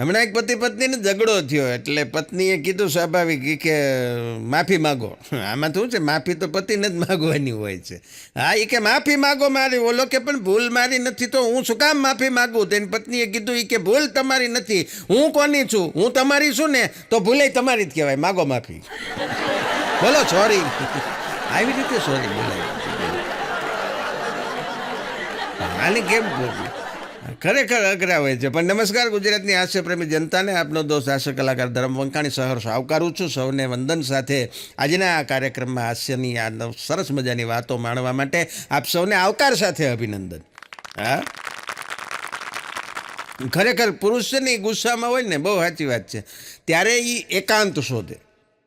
હમણાં એક પતિ પત્નીને ઝઘડો થયો એટલે પત્નીએ કીધું સ્વાભાવિક કે માફી માગો. આમાં શું છે, માફી તો પતિને જ માગવાની હોય છે. હા, એ કે માફી માગો મારી. ઓલો કે પણ ભૂલ મારી નથી તો હું શું કામ માફી માગું? તેની પત્નીએ કીધું એ કે ભૂલ તમારી નથી, હું કોની છું? હું તમારી છું ને, તો ભૂલે તમારી જ કહેવાય. માગો માફી, બોલો સોરી. આવી રીતે સોરી બોલાય. આને કેમ બોલવું? ખરેખર અઘરા હોય છે. પણ નમસ્કાર ગુજરાતની હાસ્ય પ્રેમી જનતાને, આપનો દોસ્ત હાસ્ય કલાકાર ધરમ વંકાણી સહર્ષ આવકારું છું. સૌને વંદન સાથે આજના આ કાર્યક્રમમાં હાસ્યની આ સરસ મજાની વાતો માણવા માટે આપ સૌને આવકાર સાથે અભિનંદન. હા, ખરેખર પુરુષ છે ને એ ગુસ્સામાં હોય ને, બહુ સાચી વાત છે, ત્યારે એ એકાંત શોધે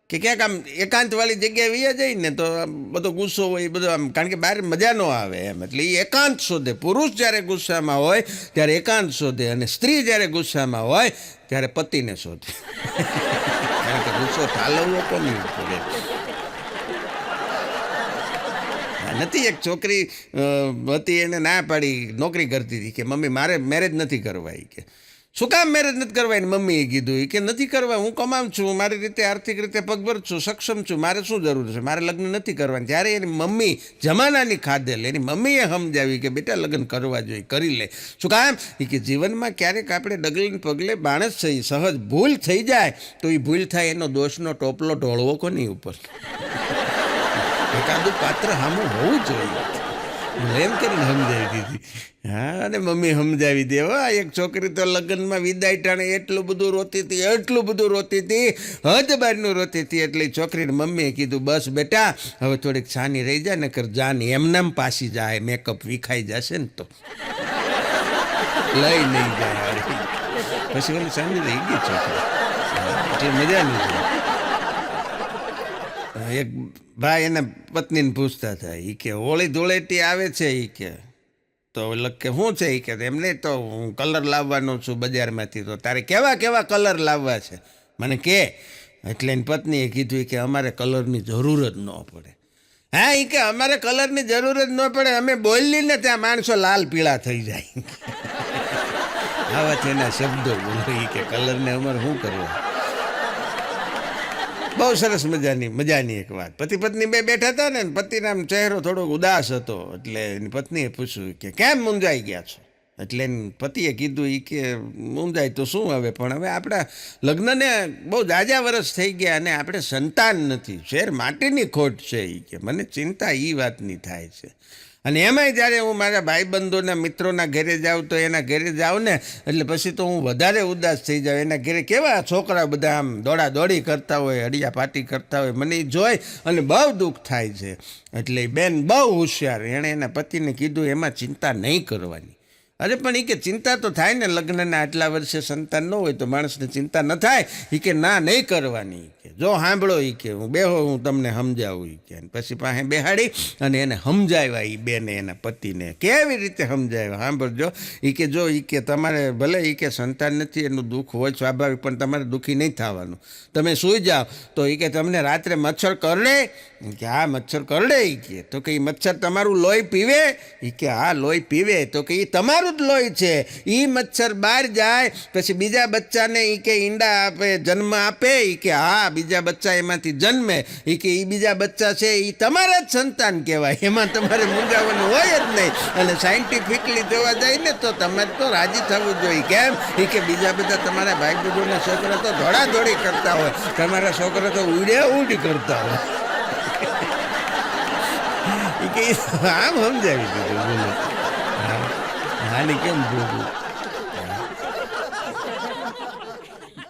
કે ક્યાંક આમ એકાંતવાળી જગ્યાએ વયા જાય ને તો બધો ગુસ્સો હોય બધો આમ, કારણ કે બહાર મજા ન આવે એમ, એટલે એ એકાંત શોધે. પુરુષ જ્યારે ગુસ્સામાં હોય ત્યારે એકાંત શોધે, અને સ્ત્રી જ્યારે ગુસ્સામાં હોય ત્યારે પતિને શોધે. કારણ કે ગુસ્સો ઠાલવવો કોની પડે. નથી, એક છોકરી હતી, એને ના પાડી, નોકરી કરતી હતી કે મમ્મી મારે મેરેજ નથી કરવા. કે શું કામ મેરેજ નથી કરવા? એને મમ્મીએ કીધું કે નથી કરવા, હું કમાઉં છું, મારી રીતે આર્થિક રીતે પગભર છું, સક્ષમ છું, મારે શું જરૂર છે, મારે લગ્ન નથી કરવાની. ત્યારે એની મમ્મી જમાનાની ખાધેલ, એની મમ્મીએ સમજાવી કે બેટા લગ્ન કરવા જોઈએ, કરી લે. શું કામ? એ કે જીવનમાં ક્યારેક આપણે ડગલે પગલે બાણસ થઈ, સહજ ભૂલ થઈ જાય તો એ ભૂલ થાય એનો દોષનો ટોપલો ઢોળવો કોની ઉપર? એકાદું પાત્ર સામું હોવું જોઈએ. એમ કરીને સમજાવી દીધી. હા, અને મમ્મી સમજાવી દે. એક છોકરી તો લગ્નમાં વિદાય ટાણે એટલું બધું રોતી હતી, એટલું બધું રોતી હતી, હદ બહારનું રોતી હતી. એટલે છોકરીને મમ્મીએ કીધું બસ બેટા હવે થોડીક છાની રહી જાય ને કર, જાન એમનામ પાછી જાય, મેકઅપ વિખાઈ જશે ને તો લઈ નહીં જાય. પછી ઓલી છાની રહી ગઈ છોકરી, એટલે મજાની છે. એક ભાઈ એના પત્નીને પૂછતા હતા, એ કે હોળી ધૂળેટી આવે છે, એ કે તો કે શું છે? એ કે એમને તો હું કલર લાવવાનો છું બજારમાંથી, તો તારે કેવા કેવા કલર લાવવા છે મને કે. એટલે એની પત્નીએ કીધું કે અમારે કલરની જરૂર જ ન પડે. હા, એ કે અમારે કલરની જરૂર જ ન પડે, અમે બોલીને ત્યાં માણસો લાલ પીળા થઈ જાય. આવા છે એના શબ્દો બોલો. એ કે કલરને અમારે શું કરવું? બહુ સરસ મજાની એક વાત. પતિ પત્ની બે બેઠા હતા ને, પતિના આમ ચહેરો થોડો ઉદાસ હતો. એટલે એની પત્નીએ પૂછ્યું કે કેમ મૂંઝાઈ ગયા છો? એટલે એની પતિએ કીધું એ કે મૂંઝાય તો શું હવે, પણ હવે આપણા લગ્નને બહુ જાજા વર્ષ થઈ ગયા અને આપણે સંતાન નથી, શેર માટીની ખોટ છે. એ કે મને ચિંતા એ વાતની થાય છે. અને એમાંય જ્યારે હું મારા ભાઈબંધોના મિત્રોના ઘરે જાઉં તો એના ઘરે જાઉં ને એટલે પછી તો હું વધારે ઉદાસ થઈ જાઉં. એના ઘરે કેવા છોકરા બધા આમ દોડાદોડી કરતા હોય, હડિયા પાટી કરતા હોય, મને એ જોઈ અને બહુ દુઃખ થાય છે. એટલે બેન બહુ હોશિયાર, એણે એના પતિને કીધું એમાં ચિંતા નહીં કરવાની. અરે પણ એ કે ચિંતા તો થાય ને, લગ્નના આટલા વર્ષે સંતાન ન હોય તો માણસને ચિંતા ન થાય? એ કે ના, નહીં કરવાની. કે જો સાંભળો, એ કે હું બેહો, હું તમને સમજાવું. એ કે પછી પાસે બેહાડી અને એને સમજાવ્યા. એ બેને એના પતિને કેવી રીતે સમજાવ્યા સાંભળજો. એ કે જો, એ કે તમારે ભલે એ કે સંતાન નથી એનું દુઃખ હોય સ્વાભાવિક, પણ તમારે દુઃખી નહીં થવાનું. તમે સૂઈ જાઓ તો એ કે તમને રાત્રે મચ્છર કરડે? કે હા મચ્છર કરડે. એ કે તો કે એ મચ્છર તમારું લોહી પીવે? એ કે હા લોહી પીવે. તો કે એ તમારું જ લોહી છે. એ મચ્છર બહાર જાય પછી બીજા બચ્ચાને એ કે ઈંડા આપે, જન્મ આપે. એ કે હા બીજા બચ્ચા એમાંથી જન્મે. એ કે એ બીજા બચ્ચા છે એ તમારા જ સંતાન કહેવાય, એમાં તમારે મૂંઝાવાનું હોય જ નહીં. અને સાયન્ટિફિકલી જોવા જાય ને તો તમારે તો રાજી થવું જોઈએ. કેમ? એ કે બીજા બધા તમારા ભાઈ બહેનોના છોકરા તો દોડાદોડી કરતા હોય, તમારા છોકરા તો ઉડી કરતા હોય. એ કે આમ સમજાવી દીધું. બોલો હાની કેમ ભોગવું?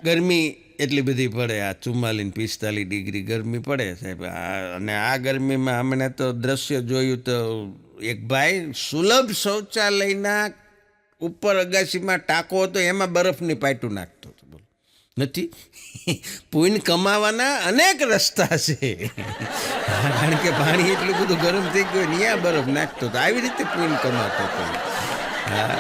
ગરમી એટલી બધી પડે, આ 44-45 ડિગ્રી ગરમી પડે સાહેબ. અને આ ગરમીમાં અમને તો દ્રશ્ય જોયું તો એક ભાઈ સુલભ શૌચાલયના ઉપર અગાશીમાં ટાંકો હતો, એમાં બરફની પાટું નાખતો હતો. બોલો, નથી પુણ્ય કમાવાના અનેક રસ્તા છે. કારણ કે પાણી એટલું બધું ગરમ થઈ ગયું, ત્યાં બરફ નાખતો હતો. આવી રીતે પુણ્ય કમાતો હતો. હા,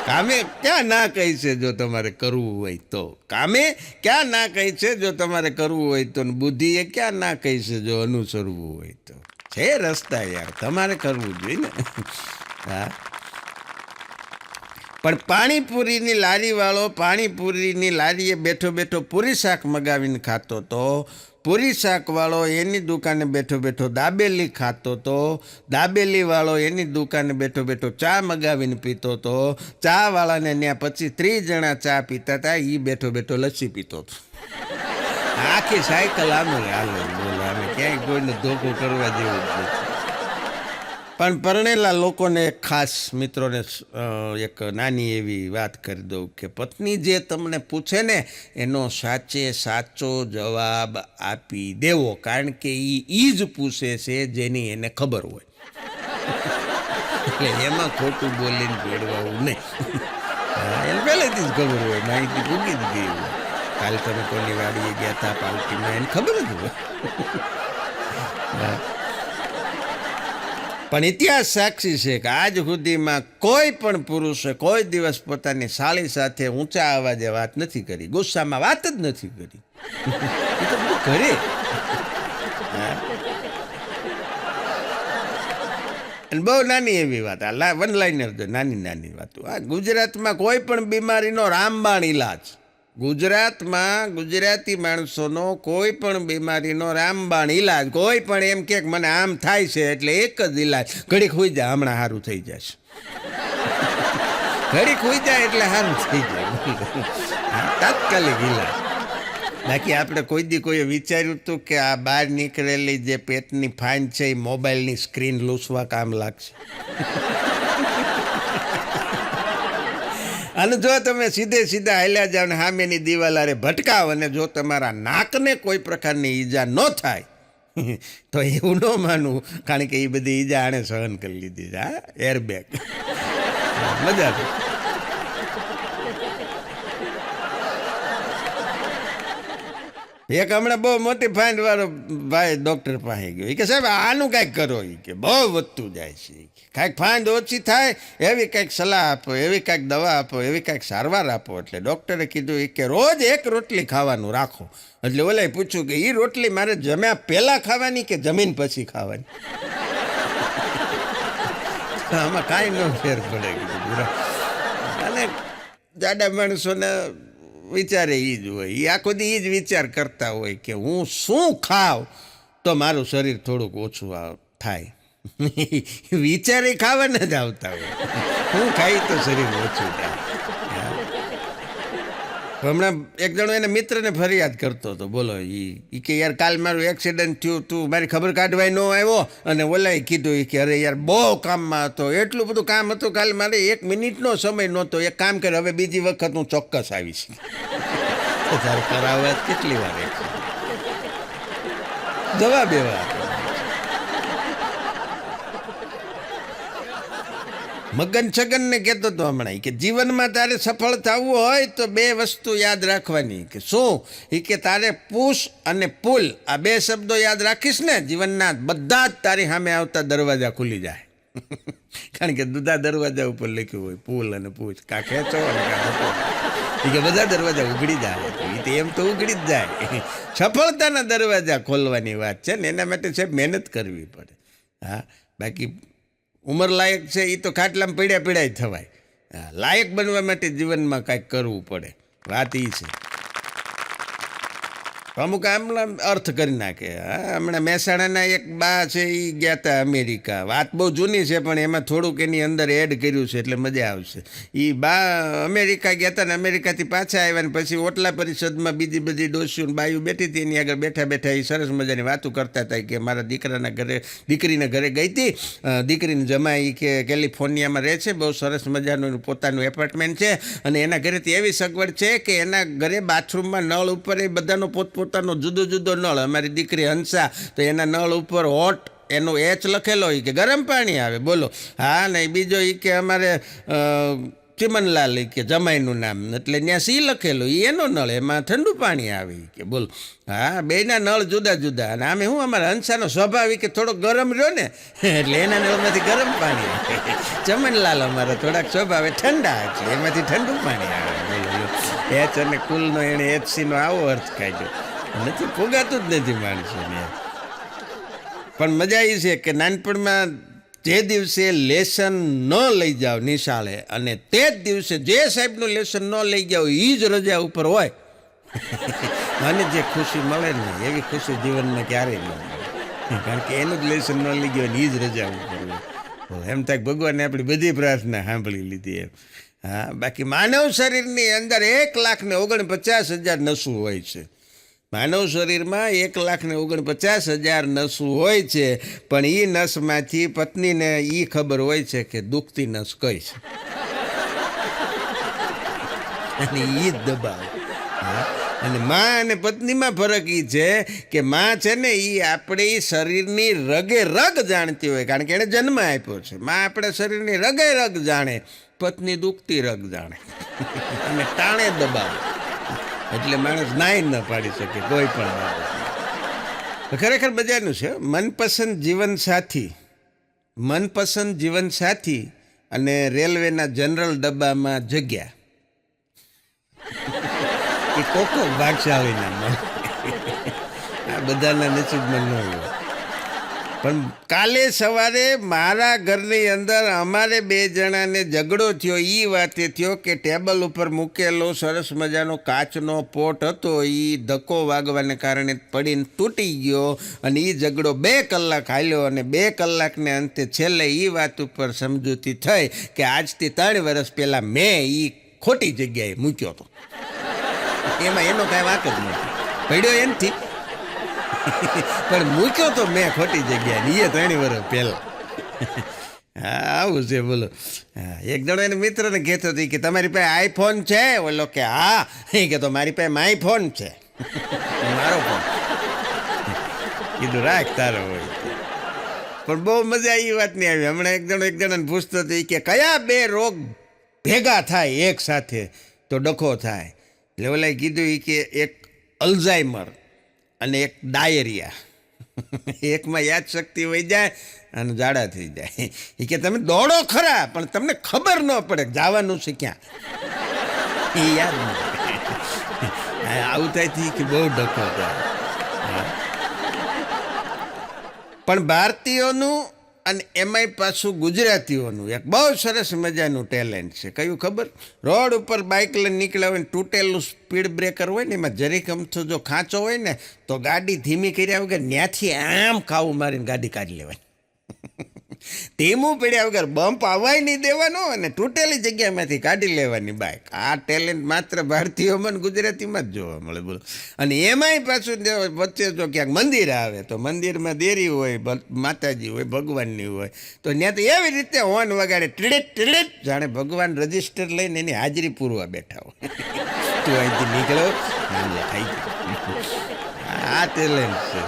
કામે ક્યાં ના કહી છે જો તમારે કરવું હોય તો? કામે ક્યાં ના કહી છે જો તમારે કરવું હોય તો? બુદ્ધિએ ક્યાં ના કહી છે જો અનુસરવું હોય તો? છે રસ્તા યાર, તમારે કરવું જોઈએ ને. હા, પણ પાણીપુરીની લારીવાળો પાણીપુરીની લારીએ બેઠો બેઠો પૂરી શાક મગાવીને ખાતો તો, પૂરી શાકવાળો એની દુકાને બેઠો બેઠો દાબેલી ખાતો તો, દાબેલીવાળો એની દુકાને બેઠો બેઠો ચા મગાવીને પીતો તો, ચાવાળાને ત્યાં 25-30 જણા ચા પીતા હતા, એ બેઠો બેઠો લસ્સી પીતો હતો. આખી સાયકલ આમે હાલે. બોલો, અમે ક્યાંય કોઈને ધોકો કરવા જેવું જ નથી. પણ પરણેલા લોકોને ખાસ મિત્રોને એક નાની એવી વાત કરી દઉં કે પત્ની જે તમને પૂછે ને એનો સાચો જવાબ આપી દેવો, કારણ કે એ જ પૂછે છે જેની એને ખબર હોય. એટલે એમાં ખોટું બોલીને ભેળવાવું નહીં. એને પહેલેથી જ ખબર હોય, માહિતી ભૂગી જ ગઈ હોય. કાલે તમે કોની વાડીએ ગયા હતા પાર્ટીમાં, એને ખબર જ હોય. પણ ઇતિહાસ સાક્ષી છે કે આજ સુધીમાં કોઈ પણ પુરુષે કોઈ દિવસ પોતાની સાળી સાથે ઊંચા અવાજે વાત નથી કરી, ગુસ્સામાં વાત જ નથી કરી. એ તો બધું કરે. અને બહુ નાની એવી વાત, આ વન લાઇનર તો નાની વાતો. આ ગુજરાતમાં કોઈ પણ બીમારીનો રામબાણ ઈલાજ, ગુજરાતમાં ગુજરાતી માણસોનો કોઈ પણ બીમારીનો રામબાણ ઈલાજ, કોઈ પણ એમ કે મને આમ થાય છે એટલે એક જ ઈલાજ, ઘડીક હોઈ જાય હમણાં સારું થઈ જશે. ઘડીક હોઈ જાય એટલે સારું થઈ જાય, તાત્કાલિક ઈલાજ. બાકી આપણે કોઈએ વિચાર્યું હતું કે આ બહાર નીકળેલી જે પેટની ફાઇન છે એ મોબાઈલની સ્ક્રીન લૂસવા કામ લાગશે? અને જો તમે સીધા હાલ્યા જાવ ને સામેની દિવાલારે ભટકાવ અને જો તમારા નાકને કોઈ પ્રકારની ઈજા ન થાય તો એવું ન માનવું, કારણ કે એ બધી ઈજા આણે સહન કરી લીધી છે. હા, એરબેગ. મજા આવે. એક હમણાં બહુ મોટી ફાઇન વાળો ભાઈ ડૉક્ટર પાસે ગયો. એ કે સાહેબ આનું કાંઈક કરો, એ કે બહુ વધતું જાય છે, કાંઈક ફાઇન ઓછી થાય એવી કાંઈક સલાહ આપો, એવી કાંઈક દવા આપો, એવી કાંઈક સારવાર આપો. એટલે ડૉક્ટરે કીધું એ કે રોજ એક રોટલી ખાવાનું રાખો. એટલે ઓલાએ પૂછ્યું કે એ રોટલી મારે જમ્યા પહેલાં ખાવાની કે જમીન પછી ખાવાની? આમાં કાંઈ ન ફેર પડે કીધું. અને જાડા માણસોને વિચારે એ જ હોય, એ આખો દી એ જ વિચાર કરતા હોય કે હું શું ખાવ તો મારું શરીર થોડુંક ઓછું થાય. વિચારે ખાવાના જ આવતા હોય, હું ખાઈ તો શરીર ઓછું થાય. હમણાં એક જણો એના મિત્રને ફરિયાદ કરતો હતો. બોલો, એ કે યાર કાલ મારું એક્સિડન્ટ થયું, તું મારી ખબર કાઢવાય ન આવ્યો. અને ઓલાએ કીધું કે અરે યાર બહુ કામમાં હતો, એટલું બધું કામ હતું, કાલે મારે 1 મિનિટનો સમય નહોતો. એક કામ કર, હવે બીજી વખત હું ચોક્કસ આવીશ. તારે કરાવવા કેટલી વાર જવાબ એવા. મગન છગનને કહેતો હતો હમણાં કે જીવનમાં તારે સફળ થવું હોય તો 2 વસ્તુ યાદ રાખવાની. કે શું? એ કે તારે પુશ અને પુલ, આ 2 શબ્દો યાદ રાખીશ ને, જીવનના બધા જ તારી સામે આવતા દરવાજા ખુલી જાય. કારણ કે બધા દરવાજા ઉપર લખ્યું હોય પુલ અને પૂછ, કા ખેંચો અને કા ધકો. એ કે બધા દરવાજા ઉઘડી જાય. એ તો એમ તો ઉઘડી જ જાય. સફળતાના દરવાજા ખોલવાની વાત છે ને, એના માટે સાહેબ મહેનત કરવી પડે. હા, બાકી ઉંમર લાયક છે એ તો ખાટલામાં પીડ્યા જ થવાય. લાયક બનવા માટે જીવનમાં કાંઈક કરવું પડે. વાત એ છે. અમુક આમલા અર્થ કરી નાખે. હા, હમણાં મહેસાણાના એક બા છે, એ ગયા હતા અમેરિકા. વાત બહુ જૂની છે પણ એમાં થોડુંક એની અંદર એડ કર્યું છે એટલે મજા આવશે. એ બા અમેરિકા ગયા હતા ને અમેરિકાથી પાછા આવ્યા ને પછી ઓટલા પરિષદમાં બીજી બધી ડોસીઓ બાયું બેઠી હતી, એની આગળ બેઠા એ સરસ મજાની વાતો કરતા હતા કે મારા દીકરીના ઘરે ગઈ હતી. દીકરીને જમાઈ કે કેલિફોર્નિયામાં રહે છે, બહુ સરસ મજાનું પોતાનું એપાર્ટમેન્ટ છે અને એના ઘરેથી એવી સગવડ છે કે એના ઘરે બાથરૂમમાં નળ ઉપર એ બધાનો પોતાનો જુદો નળ. અમારી દીકરી હંસા તો એના નળ ઉપર હોટ એનો એચ લખેલો હોય કે ગરમ પાણી આવે. બોલો. હા, નહીં બીજો એ કે અમારે ચિમનલાલ કે જમાઈનું નામ, એટલે ત્યાં સી લખેલું, એનો નળ, એમાં ઠંડુ પાણી આવે કે. બોલો. હા, બેના નળ જુદા. અને આમે હું અમારા હંસાનો સ્વભાવ કે થોડો ગરમ રહ્યો ને એટલે એના નળમાંથી ગરમ પાણી આવે. ચમનલાલ અમારા થોડાક સ્વભાવે ઠંડા એટલે એમાંથી ઠંડુ પાણી આવે. બોલો, એચ અને કુલનો એણે એચસીનો આવો અર્થ કાઢ્યો. નથી ફોગાતું જ નથી માણસોને. પણ મજા એ છે કે નાનપણમાં જે દિવસે લેસન ન લઈ જાઓ નિશાળે અને તે જ દિવસે જે સાહેબનું લેસન ન લઈ જાઓ એ જ રજા ઉપર હોય, મને જે ખુશી મળે ને એવી ખુશી જીવનમાં ક્યારેય ન મળે, કારણ કે એનું જ લેસન ન લઈ ગયો ને એ જ રજા ઉપર હોય. એમ થાય ભગવાને આપણી બધી પ્રાર્થના સાંભળી લીધી એમ. હા, બાકી માનવ શરીરની અંદર 1,49,50,000 નસું હોય છે. માનવ શરીરમાં 1,49,50,000 નસું હોય છે, પણ એ નસમાંથી પત્નીને એ ખબર હોય છે કે દુખતી નસ કઈ છે, અને એ જ દબાવે. હા, અને માં અને પત્નીમાં ફરક એ છે કે માં છે ને એ આપણી શરીરની રગે રગ જાણતી હોય, કારણ કે એણે જન્મ આપ્યો છે. માં આપણા શરીરની રગે રગ જાણે, પત્ની દુખતી રગ જાણે અને ટાણે દબાવે, એટલે માણસ નાઈ ન પાડી શકે કોઈ પણ બાબત. ખરેખર મજાનું છે. મનપસંદ જીવનસાથી અને રેલવેના જનરલ ડબ્બામાં જગ્યા એ કોકો ભાગશાળીના મળે, આ બધાના નસીબમાં ન હોય. પણ કાલે સવારે મારા ઘરની અંદર અમારે 2 જણાને ઝઘડો થયો. એ વાતે થયો કે ટેબલ ઉપર મૂકેલો સરસ મજાનો કાચનો પોટ હતો, એ ધક્કો વાગવાને કારણે પડીને તૂટી ગયો, અને એ ઝઘડો 2 કલાક હાલ્યો, અને 2 કલાકને અંતે છેલ્લે એ વાત ઉપર સમજૂતી થઈ કે આજથી 3 વર્ષ પહેલાં મેં એ ખોટી જગ્યાએ મૂક્યો હતો. એમાં એનો કાંઈ વાત જ નથી, પડ્યો એનથી પણ મૂક્યો તો મેં ખોટી જગ્યાએ, એ 3 વર્ષ પહેલાં. હા, આવું છે બોલો. હા, એક જણો એને મિત્રને કહેતો હતો કે તમારી પાસે આઈફોન છે? બોલો કે હા. એ કહેતો મારી પાસે માય ફોન છે, મારો ફોન. કીધું રાખ તારો હોય. પણ બહુ મજા એ વાત નહીં આવી. હમણાં એક જણાને પૂછતો હતો કે કયા 2 રોગ ભેગા થાય એક સાથે તો ડખો થાય? એટલે ઓલાએ કીધું કે એક અલ્ઝાઇમર અને એક ડાયરિયા. એકમાં યાદશક્તિ વહી જાય અને ઝાડા થઈ જાય. એ કે તમે દોડો ખરા પણ તમને ખબર ન પડે જવાનું છે ક્યાં, એ યાદ ન પડે. આવું થાય કે બહુ ડખો થાય. પણ ભારતીયોનું અને એમાંય પાછું ગુજરાતીઓનું એક બહુ સરસ મજાનું ટેલેન્ટ છે. કયું ખબર? રોડ ઉપર બાઇક લઈને નીકળ્યા હોય ને તૂટેલું સ્પીડ બ્રેકર હોય ને, એમાં જરીક અમથો જો ખાંચો હોય ને તો ગાડી ધીમી કર્યા વગર ત્યાંથી આમ ખાવું મારીને ગાડી કાઢી લેવાય. ધીમું પડ્યા વગર બમ્પ આવવાય નહીં દેવાનો અને તૂટેલી જગ્યામાંથી કાઢી લેવાની બાઇક. આ ટેલેન્ટ માત્ર ભારતીયોમાં ગુજરાતીમાં જ જોવા મળે બોલો. અને એમાંય પાછું વચ્ચે જો ક્યાંક મંદિર આવે તો મંદિરમાં દેરી હોય, માતાજી હોય, ભગવાનની હોય, તો ત્યાં તો એવી રીતે હોર્ન વગાડે ટીડીટ ટીડીટ, જાણે ભગવાન રજિસ્ટર લઈને એની હાજરી પૂરવા બેઠા હોય. તું અહીંથી નીકળો નામ લખાઈ ગયું. આ ટેલેન્ટ છે.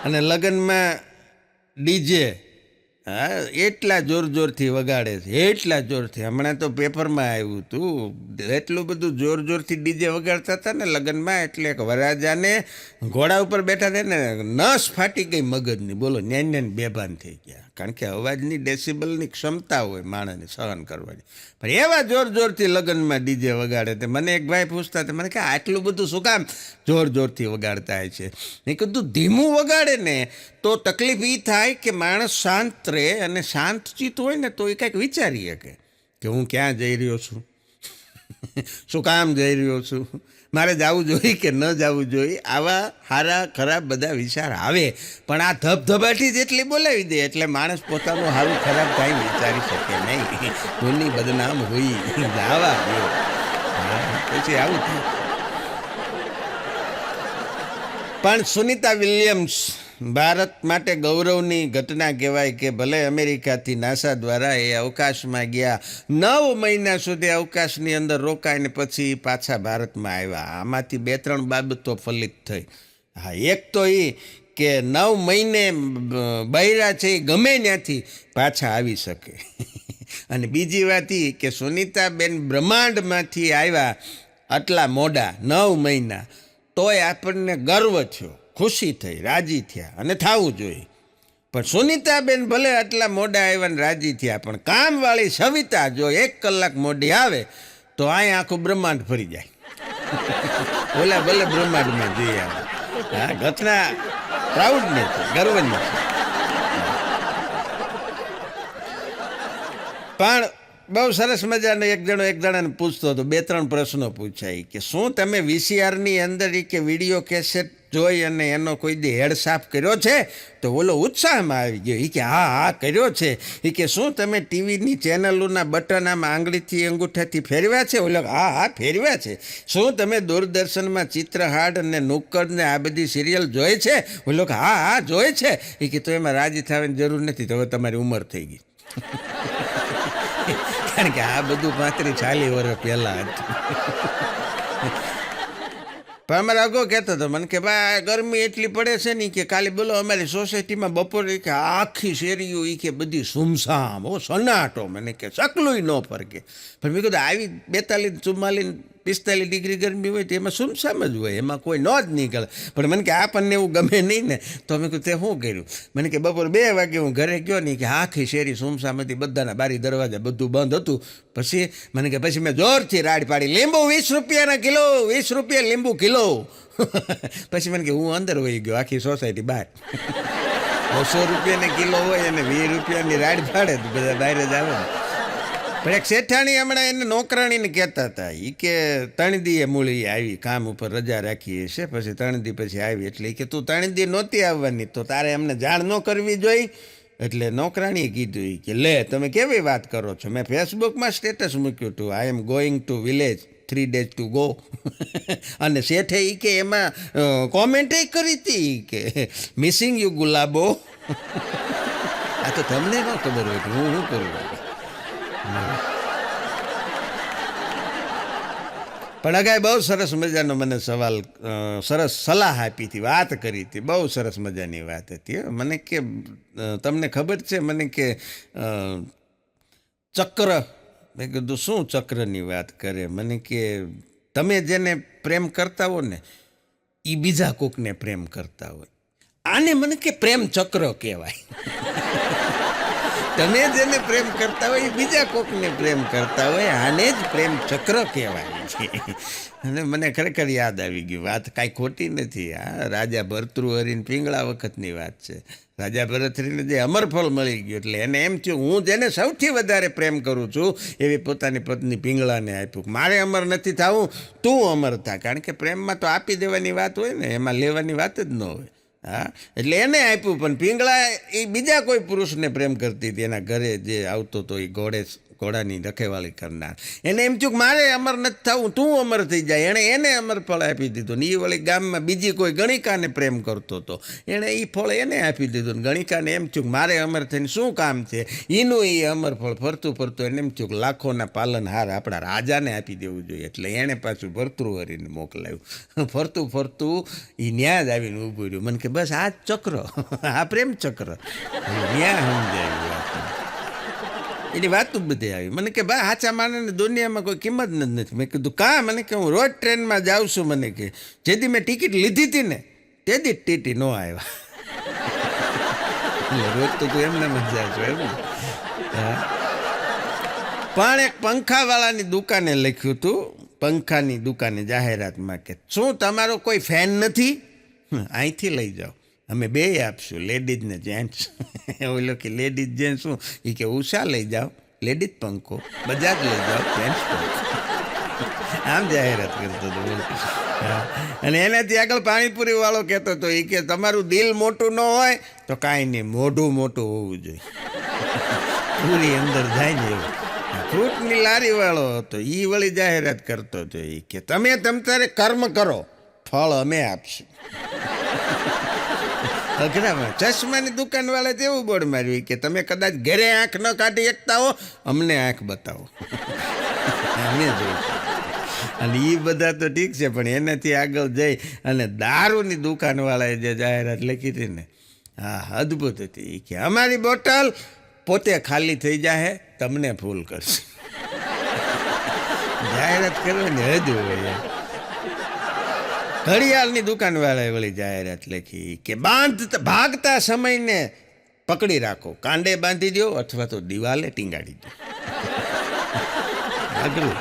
અને લગ્નમાં ડીજે હા એટલા જોરથી વગાડે છે, એટલા જોરથી. હમણાં તો પેપરમાં આવ્યું હતું, એટલું બધું જોરથી ડીજે વગાડતા હતા ને લગ્નમાં, એટલે એક વરરાજાને ઘોડા ઉપર બેઠા હતા ને નસ ફાટી ગઈ મગજની બોલો, ન્યાન બેભાન થઈ ગયા. કારણ કે અવાજની ડેસિબલની ક્ષમતા હોય માણસને સહન કરવાની, પણ એવા જોરથી લગ્નમાં ડીજે વગાડે. તે મને એક ભાઈ પૂછતા હતા, મને કે આટલું બધું શું કામ જોરથી વગાડતા હોય છે? મેં કીધું ધીમું વગાડે ને તો તકલીફ એ થાય કે માણસ શાંત રહે, અને શાંતચિત્ત હોય ને તો એ કંઈક વિચારી શકે કે હું ક્યાં જઈ રહ્યો છું, શું કામ જઈ રહ્યો છું, મારે જવું જોઈએ કે ન જવું જોઈએ. આવા સારા ખરાબ બધા વિચાર આવે, પણ આ ધબધબાટી જેટલી બોલાવી દે એટલે માણસ પોતાનું સારું ખરાબ કાંઈ વિચારી શકે નહીં. કોની બદનામ હોઈ જવા દો, પછી આવું થાય. પણ સુનિતા વિલિયમ્સ ભારત માટે ગૌરવની ઘટના કહેવાય કે ભલે અમેરિકાથી નાસા દ્વારા એ અવકાશમાં ગયા, 9 મહિના સુધી અવકાશની અંદર રોકાઈને પછી પાછા ભારતમાં આવ્યા. આમાંથી 2-3 બાબતો ફલિત થઈ. હા, એક તો એ કે 9 મહિને બૈરા છે એ ગમે ત્યાંથી પાછા આવી શકે. અને બીજી વાત એ કે સુનિતાબેન બ્રહ્માંડમાંથી આવ્યા આટલા મોડા 9 મહિના, તોય આપણને ગર્વ થયો, ખુશી થઈ, રાજી થયા, અને થવું જોઈએ. પણ સુનિતાબેન ભલે આટલા મોડા આવ્યા ને રાજી થયા, પણ કામવાળી સવિતા જો 1 કલાક મોડી આવે તો અહીંયા આખું બ્રહ્માંડ ફરી જાય. ઓલા ભલે બ્રહ્માંડમાં જઈ આવે. હા, ઘટના પ્રાઉડની છે, ગર્વની છે. પણ બહુ સરસ મજાનો એક જણાને પૂછતો હતો, 2-3 પ્રશ્નો પૂછાય કે શું તમે વીસીઆરની અંદર કે વિડીયો કેસેટ જોઈ અને એનો કોઈ દી હેડ સાફ કર્યો છે? તો ઓલો ઉત્સાહમાં આવી ગયો. કે હા કર્યો છે. કે શું તમે ટીવીની ચેનલોના બટન આમ આંગળીથી અંગૂઠાથી ફેરવ્યા છે? ઓલો હા ફેરવ્યા છે. શું તમે દૂરદર્શનમાં ચિત્રહાર અને નુક્કડ ને આ બધી સિરિયલ જોઈ છે? ઓલો હા જોઈ છે. કે તો એમાં રાજી થવાની જરૂર નથી, તો હવે તમારી ઉંમર થઈ ગઈ. કારણ કે આ બધું 35-40 વર્ષ પહેલા હતું. પણ અમારે અગો કહેતો હતો મને કે ભાઈ ગરમી એટલી પડે છે ને કે કાલે બોલો અમારી સોસાયટીમાં બપોરે કે આખી શેરીઓ કે બધી સુમસામ, સન્નાટો. મને કે સકલું ન ફરકે. પણ મેં કીધું આવી 42-44-45 ડિગ્રી ગરમી હોય તો એમાં સુમસામ જ હોય, એમાં કોઈ ન જ નીકળે. પણ મને કે આપણને એવું ગમે નહીં ને, તો મેં કીધું તે શું કર્યું? મને કે બપોર 2 વાગે હું ઘરે ગયો ને કે આખી શેરી સુમસામ હતી, બધાના બારી દરવાજા બધું બંધ હતું. પછી મને કે પછી મેં જોરથી રાડ પાડી, લીંબુ 20 રૂપિયાના કિલો, 20 રૂપિયા લીંબુ કિલો. પછી મને કે હું અંદર વહી ગયો આખી સોસાયટી બહાર. 200 રૂપિયાને કિલો હોય અને 20 રૂપિયાની રાડ પાડે તો બધા બહાર જ આવે. પણ એક શેઠાણી હમણાં એને નોકરાણીને કહેતા હતા, કે 3 દીએ મૂળી આવી, કામ ઉપર રજા રાખી હશે, પછી 3 દી પછી આવી. એટલે કે તું 3 દી નહોતી આવવાની તો તારે અમને જાણ ન કરવી જોઈએ. એટલે નોકરાણીએ કીધું કે લે તમે કેવી વાત કરો છો, મેં ફેસબુકમાં સ્ટેટસ મૂક્યું હતું, I am going to village, 3 days to go. અને શેઠે કે એમાં કોમેન્ટ કરી હતી કે મિસિંગ યુ ગુલાબો. આ તો તમને ન ખબર હોય કે હું શું કરું. પણ અગાય બહુ સરસ મજાનો મને સવાલ, સરસ સલાહ આપી હતી, વાત કરી હતી, બહુ સરસ મજાની વાત હતી. મને કે તમને ખબર છે, મને કે ચક્ર. મેં કીધું શું ચક્રની વાત કરે? મને કે તમે જેને પ્રેમ કરતા હો ને એ બીજા કોકને પ્રેમ કરતા હોય, આને મને કે પ્રેમ ચક્ર કહેવાય. તમે જેને પ્રેમ કરતા હોય એ બીજા કોકને પ્રેમ કરતા હોય, આને જ પ્રેમ ચક્ર કહેવાય છે. અને મને ખરેખર યાદ આવી ગયું, વાત કાંઈ ખોટી નથી. આ રાજા ભર્તૃહરિને પિંગળા વખતની વાત છે. રાજા ભરતહરિને જે અમરફળ મળી ગયું એટલે એને એમ થયું હું જેને સૌથી વધારે પ્રેમ કરું છું એવી પોતાની પત્ની પિંગળાને આપ્યું. મારે અમર નથી થવું, તું અમર થા. કારણ કે પ્રેમમાં તો આપી દેવાની વાત હોય ને, એમાં લેવાની વાત જ ન હોય. હા, એટલે એને આપ્યું. પણ પિંગળા એ બીજા કોઈ પુરુષને પ્રેમ કરતી હતી, એના ઘરે જે આવતો હતો એ ઘોડાની રખેવાળી કરનાર. એને એમ થયું કે મારે અમર નથી થવું, તું અમર થઈ જાય. એને અમર ફળ આપી દીધું. ને એ વળી ગામમાં બીજી કોઈ ગણિકાને પ્રેમ કરતો હતો, એણે એ ફળ એને આપી દીધું. ને ગણિકાને એમ થયું કે મારે અમર થઈને શું કામ છે, એનું એ અમર ફળ ફરતું એને એમ થયું કે લાખોના પાલનહાર આપણા રાજાને આપી દેવું જોઈએ. એટલે એણે પાછું ભર્તૃહરિને મોકલાયું. ફરતું એ ન્યા જ આવીને ઊભું રહ્યું. મને કે બસ આ જ ચક્ર, આ પ્રેમ ચક્ર ન્યા સમજાયું. એની વાતું બધી આવી. મને કે ભાઈ હાચા માણસને દુનિયામાં કોઈ કિંમત જ નથી. મેં કીધું કાં? મને કે હું રોજ ટ્રેનમાં જાઉં છું. મને કે જેથી મેં ટિકિટ લીધી હતી ને તેથી જ ટીટી ન આવ્યા. રોજ તો તું એમને મજા છો એમ. હા, પણ એક પંખાવાળાની દુકાને લખ્યું હતું, પંખાની દુકાને જાહેરાતમાં કે શું તમારો કોઈ ફેન નથી? અહીંથી લઈ જાઓ, અમે 2 આપશું, લેડીઝ ને જેન્ટ્સ. ઓલો કે લેડીઝ જેન્ટ્સ શું? એ કે ઉષા લઈ જાઓ લેડીઝ પંખો, બજાજ લઈ જાઓ જેન્ટ્સ પંખો. આમ જાહેરાત કરતો હતો. અને એનાથી આગળ પાણીપુરી વાળો કહેતો હતો એ કે તમારું દિલ મોટું ન હોય તો કાંઈ નહીં, મોઢું મોટું હોવું જોઈએ. પૂરી અંદર જાય ને એવું. ફ્રૂટની લારી વાળો હતો એ વળી જાહેરાત કરતો હતો એ કે તમે તારે કર્મ કરો, ફળ અમે આપશું. અઘરામાં ચશ્માની દુકાનવાળા તેવું બોર્ડ માર્યું કે તમે કદાચ ઘરે આંખ ન કાઢી શકતા હો, અમને આંખ બતાવો, અમે જોઈશું. અને એ બધા તો ઠીક છે, પણ એનાથી આગળ જઈ અને દારૂની દુકાનવાળાએ જે જાહેરાત લખી હતી ને, હા અદ્ભુત હતી. કે અમારી બોટલ પોતે ખાલી થઈ જાય, તમને ફૂલ કરશે. જાહેરાત કરવાની હદ હોય. ઘડિયાળની દુકાનવાળાએ વળી જાહેરાત લખી કે ભાગતા સમયને પકડી રાખો, કાંડે બાંધી દો અથવા તો દિવાલે ટીંગાડી દો. અઘરું.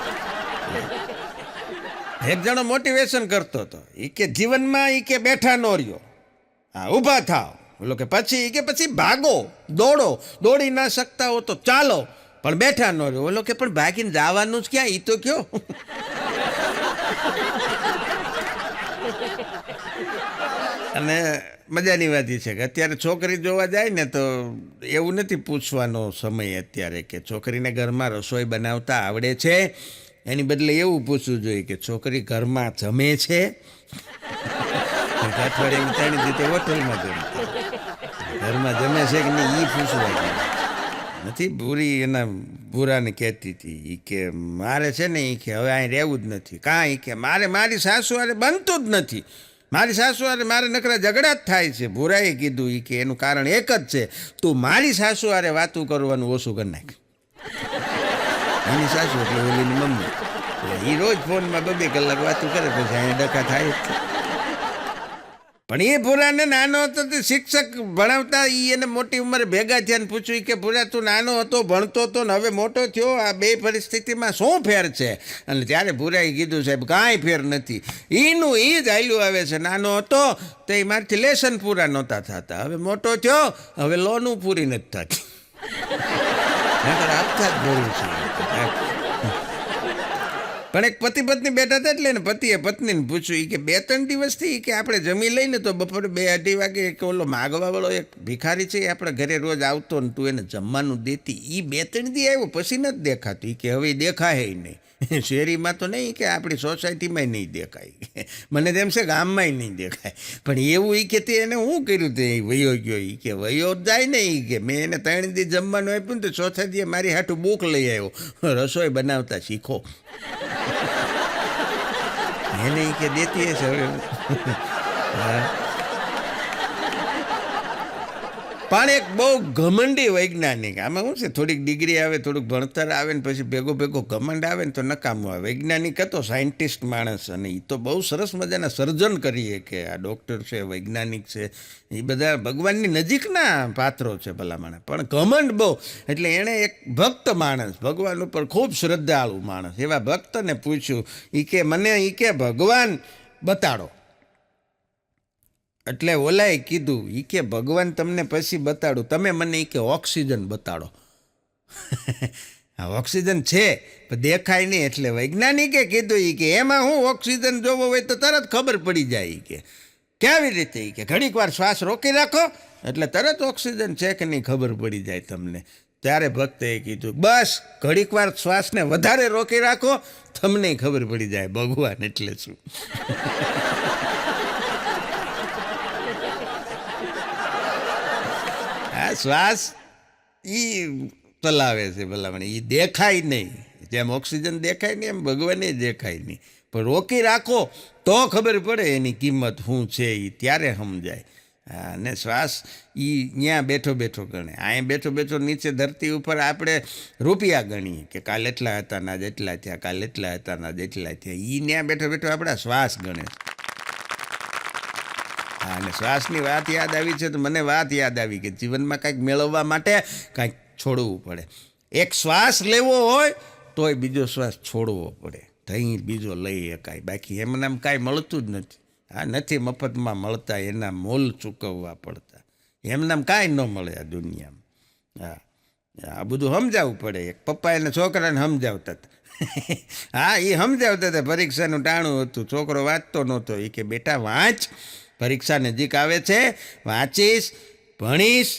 એક જણો મોટિવેશન કરતો હતો એ કે જીવનમાં એ કે બેઠા ન રહ્યો, હા ઊભા થાવ. બોલો કે પછી ભાગો, દોડી ના શકતા હો તો ચાલો, પણ બેઠા ન રહ્યો. ઓલો કે પણ ભાગીને જવાનું જ ક્યાં, એ તો કયો. અને મજાની વાત એ છે કે અત્યારે છોકરી જોવા જાય ને તો એવું નથી પૂછવાનો સમય અત્યારે કે છોકરીને ઘરમાં રસોઈ બનાવતા આવડે છે, એની બદલે એવું પૂછવું જોઈએ કે છોકરી ઘરમાં જમે છે. અઠવાડિયે ત્રણ દી તો હોટલમાં જમતા, ઘરમાં જમે છે કે નહીં એ પૂછવા નથી. ભૂરી એના ભૂરાને કહેતી હતી એ કે મારે છે ને એ કે હવે અહીં રહેવું જ નથી. કાંઈ કે મારે મારી સાસુ હારે બનતું જ નથી, મારી સાસુ હારે મારે નકરા ઝઘડા જ થાય છે. ભૂરાએ કીધું એ કે એનું કારણ એક જ છે, તું મારી સાસુ હારે વાતું કરવાનું ઓછું કરી નાખ. એની સાસુ એટલે ઓલીની મમ્મી, એ રોજ ફોનમાં 2-2 કલાક વાતું કરે, પછી અહીંયા ડખા થાય જ છે. પણ એ ભૂરાને નાનો હતો તે શિક્ષક ભણાવતા એને મોટી ઉંમરે ભેગા થયા ને પૂછ્યું કે ભૂરા તું નાનો હતો ભણતો હતો ને હવે મોટો થયો, આ બે પરિસ્થિતિમાં શું ફેર છે? અને ત્યારે ભૂરાએ કીધું સાહેબ કાંઈ ફેર નથી, એનું એ જ હાલ્યું આવે છે. નાનો હતો તો એ મારથી લેસન પૂરા નહોતા થતા, હવે મોટો થયો હવે લોનું પૂરી નથી થતી. આપતા જ ભૂરું છે. પણ એક પતિ પત્ની બેઠા હતા એટલે ને પતિએ પત્નીને પૂછ્યું કે 2-3 દિવસથી કે આપણે જમી લઈને તો બપોરે 2-2:30 વાગે કે ઓલો માગવાવાળો એક ભિખારી છે એ આપણા ઘરે રોજ આવતો ને તું એને જમવાનું દેતી, એ 2-3 દી આવ્યો પછી નથી દેખાતું. એ કે હવે દેખાય નહીં, શેરીમાં તો નહીં કે આપણી સોસાયટીમાં નહીં દેખાય, મને તેમ છે ગામમાંય નહીં દેખાય. પણ એવું એ કે તે એને શું કર્યું તે વયો ગયો, એ કે વયો જાય ને એ કે મેં એને 3 દી જમવાનું આપ્યું ને તો ચોથા દીએ મારી હાટું બુક લઈ આવ્યો, રસોઈ બનાવતા શીખો. એને કે દેતી હશે હવે. પણ એક બહુ ઘમંડી વૈજ્ઞાનિક, આમાં શું છે થોડીક ડિગ્રી આવે, થોડુંક ભણતર આવે ને પછી ભેગો ઘમંડ આવે ને તો નકામું આવે. વૈજ્ઞાનિક હતો, સાયન્ટિસ્ટ માણસ, અને એ તો બહુ સરસ મજાના સર્જન કરીએ કે આ ડૉક્ટર છે, વૈજ્ઞાનિક છે, એ બધા ભગવાનની નજીકના પાત્રો છે ભલામણ, પણ ઘમંડ બહુ. એટલે એણે એક ભક્ત માણસ, ભગવાન ઉપર ખૂબ શ્રદ્ધાળુ માણસ, એવા ભક્તને પૂછ્યું એ કે મને એ કે ભગવાન બતાડો. એટલે ઓલાએ કીધું એ કે ભગવાન તમને પછી બતાડું, તમે મને એ કે ઓક્સિજન બતાડો. ઓક્સિજન છે પણ દેખાય નહીં. એટલે વૈજ્ઞાનિકે કીધું એ કે એમાં હું ઓક્સિજન જોવો હોય તો તરત ખબર પડી જાય. કે કેવી રીતે? એ કે ઘડીક વાર શ્વાસ રોકી રાખો એટલે તરત ઓક્સિજન છે કે નહીં ખબર પડી જાય તમને. ત્યારે ભક્તે કીધું બસ ઘડીક વાર શ્વાસને વધારે રોકી રાખો તમને ખબર પડી જાય ભગવાન એટલે શું. શ્વાસ એ ચલાવે છે ભલામણ, એ દેખાય નહીં. જેમ ઓક્સિજન દેખાય નહીં એમ ભગવાને દેખાય નહીં, પણ રોકી રાખો તો ખબર પડે એની કિંમત શું છે, એ ત્યારે સમજાય. અને શ્વાસ એ ત્યાં બેઠો બેઠો ગણે, અહીંયા બેઠો બેઠો નીચે ધરતી ઉપર આપણે રૂપિયા ગણીએ કે કાલ એટલા હતા ના જેટલા થયા, કાલ એટલા હતા ના જેટલા થયા, એ ત્યાં બેઠો બેઠો આપણા શ્વાસ ગણે. અને શ્વાસની વાત યાદ આવી છે તો મને વાત યાદ આવી કે જીવનમાં કંઈક મેળવવા માટે કંઈક છોડવું પડે. એક શ્વાસ લેવો હોય તોય બીજો શ્વાસ છોડવો પડે, તહીં બીજો લઈ શકાય. બાકી એમને આમ કાંઈ મળતું જ નથી. આ નથી મફતમાં મળતા, એના મોલ ચૂકવવા પડતા. એમનામ કાંઈ ન મળે આ દુનિયામાં. આ બધું સમજાવવું પડે. એક પપ્પા એને છોકરાને સમજાવતા હતા. હા, એ સમજાવતા હતા. પરીક્ષાનું ટાણું હતું, છોકરો વાંચતો નહોતો. એ કે બેટા વાંચ, પરીક્ષા નજીક આવે છે, વાંચીશ ભણીશ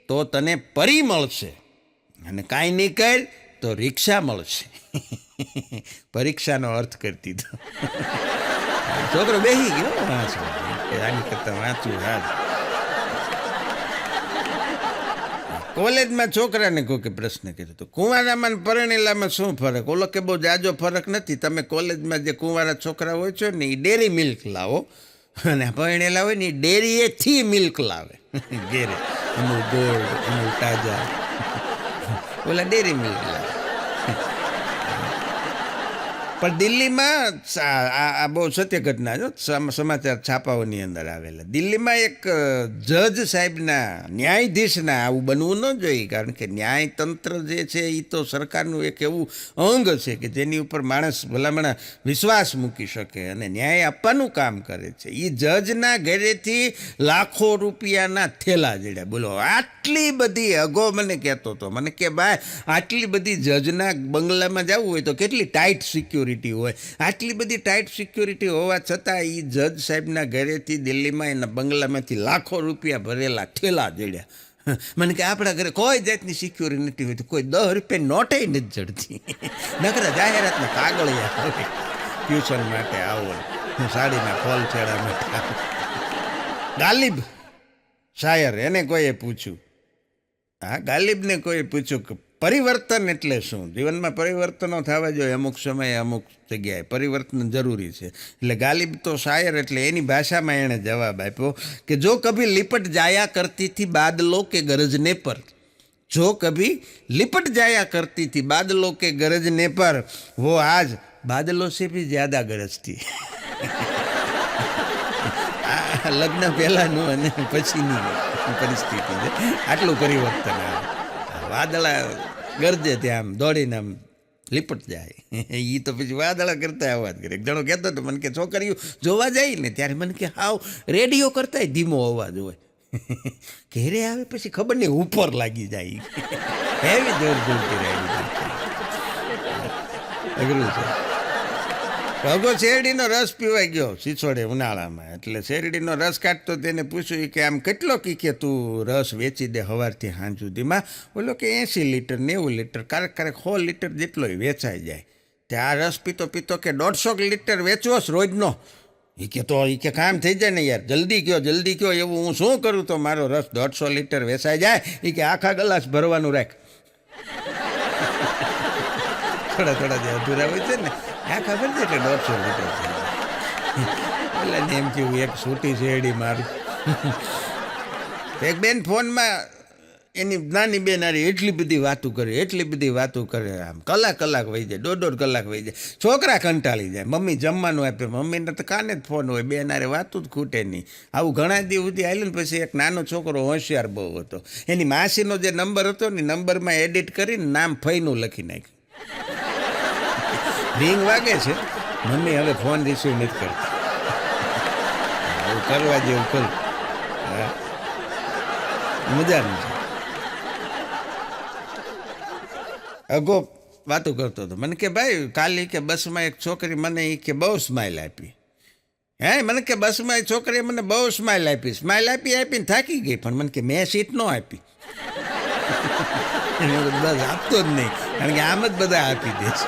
તો તને પરી મળશે, અને કાંઈ નહીં કર તો રિક્ષા મળશે. પરીક્ષાનો અર્થ કરતી તો છોકરો બેસી ગયો વાંચવા, આની કરતાં વાંચવું હાલ. કોલેજમાં છોકરાને કોઈ પ્રશ્ન કર્યો તો કુંવારામાં પરણેલામાં શું ફરક? ઓલો કે બહુ જાજો ફરક નથી, તમે કોલેજમાં જે કુંવારા છોકરા હોય છે ને એ ડેરી મિલ્ક લાવો, અને પરણેલા હોય ને એ ડેરીએથી મિલ્ક લાવે ઘેરે, અમુલ ગોલ્ડ, અમુલ તાજા, ઓલા ડેરી મિલ્ક લાવે. પણ દિલ્હીમાં આ બહુ સત્ય ઘટના છે, સમાચાર છાપાઓની અંદર આવેલા. દિલ્હીમાં એક જજ સાહેબના, ન્યાયાધીશના આવું બનવું ન જોઈએ, કારણ કે ન્યાયતંત્ર જે છે એ તો સરકારનું એક એવું અંગ છે કે જેની ઉપર માણસ ભલામણા વિશ્વાસ મૂકી શકે અને ન્યાય આપવાનું કામ કરે છે. એ જજના ઘરેથી લાખો રૂપિયાના થેલા જડ્યા. બોલો, આટલી બધી અગો મને કહેતો હતો, મને કે ભાઈ આટલી બધી જજના બંગલામાં જવું હોય તો કેટલી ટાઈટ સિક્યોરિટી હોય. આટલી બધી ટાઈટ સિક્યોરિટી હોવા છતાં એ જજ સાહેબના ઘરેથી દિલ્હીમાં એના બંગલામાંથી લાખો રૂપિયા ભરેલા ઠેલા જડ્યા. મને કે આપણા ઘરે કોઈ જાતની સિક્યોરિટી નથી હોતી, કોઈ 10 રૂપિયાની નોટે નથી જડતી. નકરા જાહેરાતના કાગળિયા આવે, ટ્યુશન માટે આવો, સાડીના ફોલ છેડા માટે. ગાલિબ શાયર, એને કોઈએ પૂછ્યું, હા ગાલિબને કોઈએ પૂછ્યું કે પરિવર્તન એટલે શું? જીવનમાં પરિવર્તનો થવા જોઈએ, અમુક સમયે અમુક જગ્યાએ પરિવર્તન જરૂરી છે. એટલે ગાલિબ તો શાયર, એટલે એની ભાષામાં એણે જવાબ આપ્યો કે જો કભી લિપટ જાયા કરતી થી બાદલો કે ગરજને પર, જો કભી લિપટ જાયા કરતી થી બાદલો કે ગરજને પર, वो आज बादलों से भी ज्यादा गरजती. લગ્ન પહેલાંનું અને પછીની પરિસ્થિતિ છે, આટલું પરિવર્તન આવે. વાદળા ગરજે ત્યાં આમ દોડીને આમ લીપટ જાય, એ તો પછી વાદળા કરતા અવાજ કરે. એક જણો કહેતો હતો મને કે છોકરીઓ જોવા જાય ને ત્યારે મને કે હાવ રેડિયો કરતા ધીમો અવાજ હોય, ઘેરે આવે પછી ખબર નહીં ઉપર લાગી જાય. એવી જોર જોરતી રહેલી અઘરું છે. અગો શેરડીનો રસ પીવાઈ ગયો સિસોડે ઉનાળામાં, એટલે શેરડીનો રસ કાઢતો તેને પૂછ્યું કે આમ કેટલો કે તું રસ વેચી દે સવારથી સાંજ સુધીમાં? બોલો કે 80 લીટર 90 લીટર, ક્યારેક 100 લીટર જેટલોય વેચાઈ જાય. તે આ રસ પીતો પીતો કે 150 લીટર વેચવોસ રોજનો. એ કે તો એ કે કામ થઈ જાય ને યાર, જલ્દી કયો એવું હું શું કરું તો મારો રસ 150 લીટર વેચાઈ જાય? એ કે આખા ગ્લાસ ભરવાનું રાખ. થોડા જે અધૂરા હોય છે ને આ ખબર છે એટલે 150 લીટર છે. એટલે એમ કેવું એક છૂટી શેરડી મારું. એક બેન ફોનમાં એની નાની બેન હારી એટલી બધી વાતું કરે, આમ કલાક વહી જાય, 1.5 કલાક વહી જાય. છોકરા કંટાળી જાય, મમ્મી જમવાનું આપે, મમ્મીને તો કાને જ ફોન હોય, બેન હારે વાતું જ ખૂટે નહીં. આવું ઘણા દિવસ સુધી આવેલું. પછી એક નાનો છોકરો હોશિયાર બહુ હતો, એની માસીનો જે નંબર હતો ને નંબરમાં એડિટ કરીને નામ ફઈનું લખી નાખ્યું. રિંગ વાગે છે, મમ્મી હવે ફોન રિસીવ નથી કરતી. કરવા જેવું કરું, મજાનું છે. અગો વાતું કરતો હતો, મને કે ભાઈ કાલે કે બસમાં એક છોકરી મને એ કે બહુ સ્માઇલ આપી. મને કે બસમાં એ છોકરીએ મને બહુ સ્માઇલ આપીને થાકી ગઈ, પણ મને કે મેં સીટ ન આપી. બસ આપતો જ નહીં, કારણ કે આમ જ બધા આપી દે છે.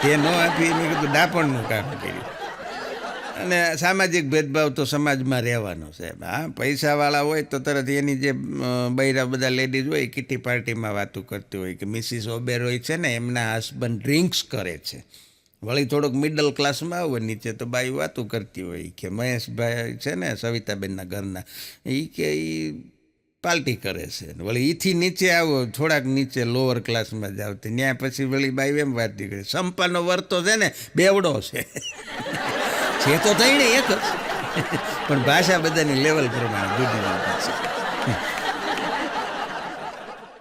તે ન આપી, મેં કીધું ડાપણનું કામ કર્યું. અને સામાજિક ભેદભાવ તો સમાજમાં રહેવાનો છે. હા, પૈસાવાળા હોય તો તરત એની જે બૈરા બધા લેડીઝ હોય કિટી પાર્ટીમાં વાતું કરતી હોય કે મિસિસ ઓબેરોય છે ને એમના હસબન્ડ ડ્રિંક્સ કરે છે. વળી થોડુંક મિડલ ક્લાસમાં આવે નીચે તો બાઈ વાતું કરતી હોય કે મહેશભાઈ છે ને સવિતાબેનના ઘરના, એ કે એ પાર્ટી કરે છે. વળી એથી નીચે આવો થોડાક નીચે લોઅર ક્લાસમાં જાવ તો ત્યાં પછી વળી બાઈ એમ વાત કરે સંપાનો વર્તો છે ને બેવડો છે. છે તો થઈ ને એક જ, પણ ભાષા બધાની લેવલ પ્રમાણે જુદી જુદી છે.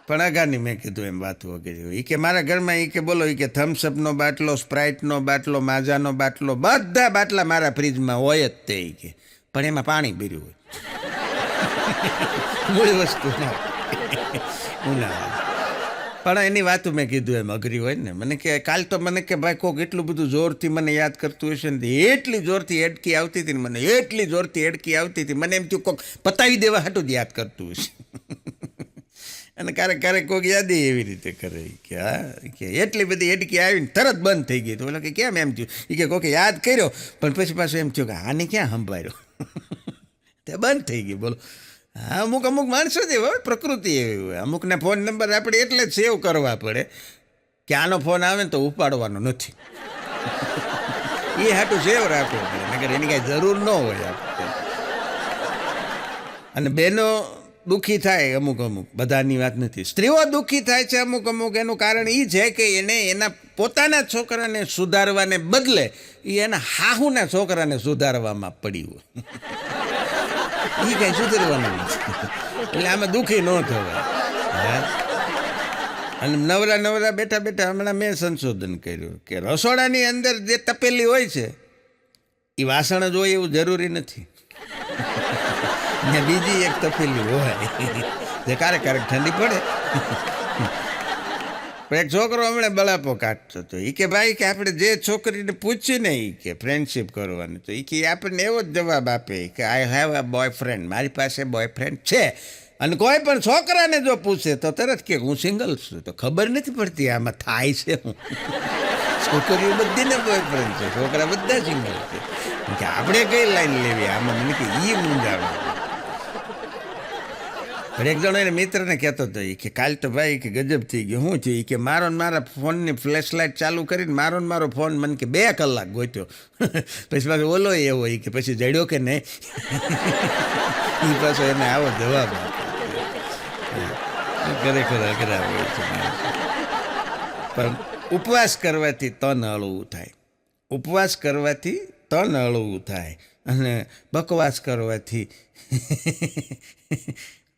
પણ અગાની મેં કીધું એમ વાત વગેરે. એ કે મારા ઘરમાં એ કે બોલો એ કે થમ્સઅપનો બાટલો, સ્પ્રાઇટનો બાટલો, માઝાનો બાટલો, બધા બાટલા મારા ફ્રીજમાં હોય જ તે કે, પણ એમાં પાણી ભર્યું હોય. મૂળ વસ્તુ ઉનાળા. પણ એની વાતું મેં કીધું એમ અઘરી હોય ને. મને કે કાલ તો મને કે ભાઈ કોક એટલું બધું જોરથી મને યાદ કરતું હશે ને, એટલી જોરથી એડકી આવતી હતી ને, મને એમ થયું કોક પતાવી દેવા હાટું જ યાદ કરતું હશે. અને ક્યારેક કોઈક યાદી એવી રીતે કરે કે હા કે એટલી બધી એડકી આવીને તરત બંધ થઈ ગઈ. તો બોલો કે કેમ એમ થયું? એ કે કોકે યાદ કર્યો પણ પછી પાછું એમ થયું કે આને ક્યાં સંભાળ્યો, તે બંધ થઈ ગઈ. બોલો, હા, અમુક માણસો જ એવા હોય, પ્રકૃતિ એવી હોય. અમુકના ફોન નંબર આપણે એટલે જ સેવ કરવા પડે કે આનો ફોન આવે ને તો ઉપાડવાનો નથી. એ હાટું સેવ રાખવો પડે, નકર એની કાંઈ જરૂર ન હોય આપણે. અને બહેનો દુઃખી થાય અમુક, બધાની વાત નથી. સ્ત્રીઓ દુઃખી થાય છે અમુક. એનું કારણ એ છે કે એને એના પોતાના છોકરાને સુધારવાને બદલે એ એના હાહુના છોકરાને સુધારવામાં પડ્યું એ કંઈ સુધારવાનું નથી. એટલે આમાં દુઃખી ન થવાય. અને નવરા નવરા બેઠા બેઠા હમણાં મેં સંશોધન કર્યું કે રસોડાની અંદર જે તપેલી હોય છે એ વાસણ જ હોય એવું જરૂરી નથી. ને બીજી એક તપેલી હોય જે ક્યારેક ઠંડી પડે. પણ એક છોકરો હમણાં બળાપો કાઢતો હતો. એ કે ભાઈ કે આપણે જે છોકરીને પૂછ્યું ને એ કે ફ્રેન્ડશિપ કરવાનું તો એ કે આપણને એવો જ જવાબ આપે કે આઈ હેવ અ બોયફ્રેન્ડ, મારી પાસે બોયફ્રેન્ડ છે. અને કોઈ પણ છોકરાને જો પૂછે તો તરત કે હું સિંગલ છું. તો ખબર નથી પડતી આમાં થાય છે હું. છોકરીઓ બધીને બોયફ્રેન્ડ છે, છોકરા બધા સિંગલ છે. કે આપણે કઈ લાઈન લેવી આમાં? મને કે એ મૂંઝાણું. પણ એક જણો એને મિત્રને કહેતો હતો કે કાલ તો ભાઈ કે ગજબ થઈ ગયો. શું થયું? કે મારો ને મારા ફોનની ફ્લેશ લાઇટ ચાલુ કરીને મારો ને મારો ફોન મને કે 2 કલાક ગોત્યો. પછી પાછો ઓલો એવો કે પછી જડ્યો કે નહીં. એ પાછો એને આવો જવાબ ખરેખર અઘરા હોય છે. પણ ઉપવાસ કરવાથી તન હળવું થાય, ઉપવાસ કરવાથી તન હળવું થાય, અને બકવાસ કરવાથી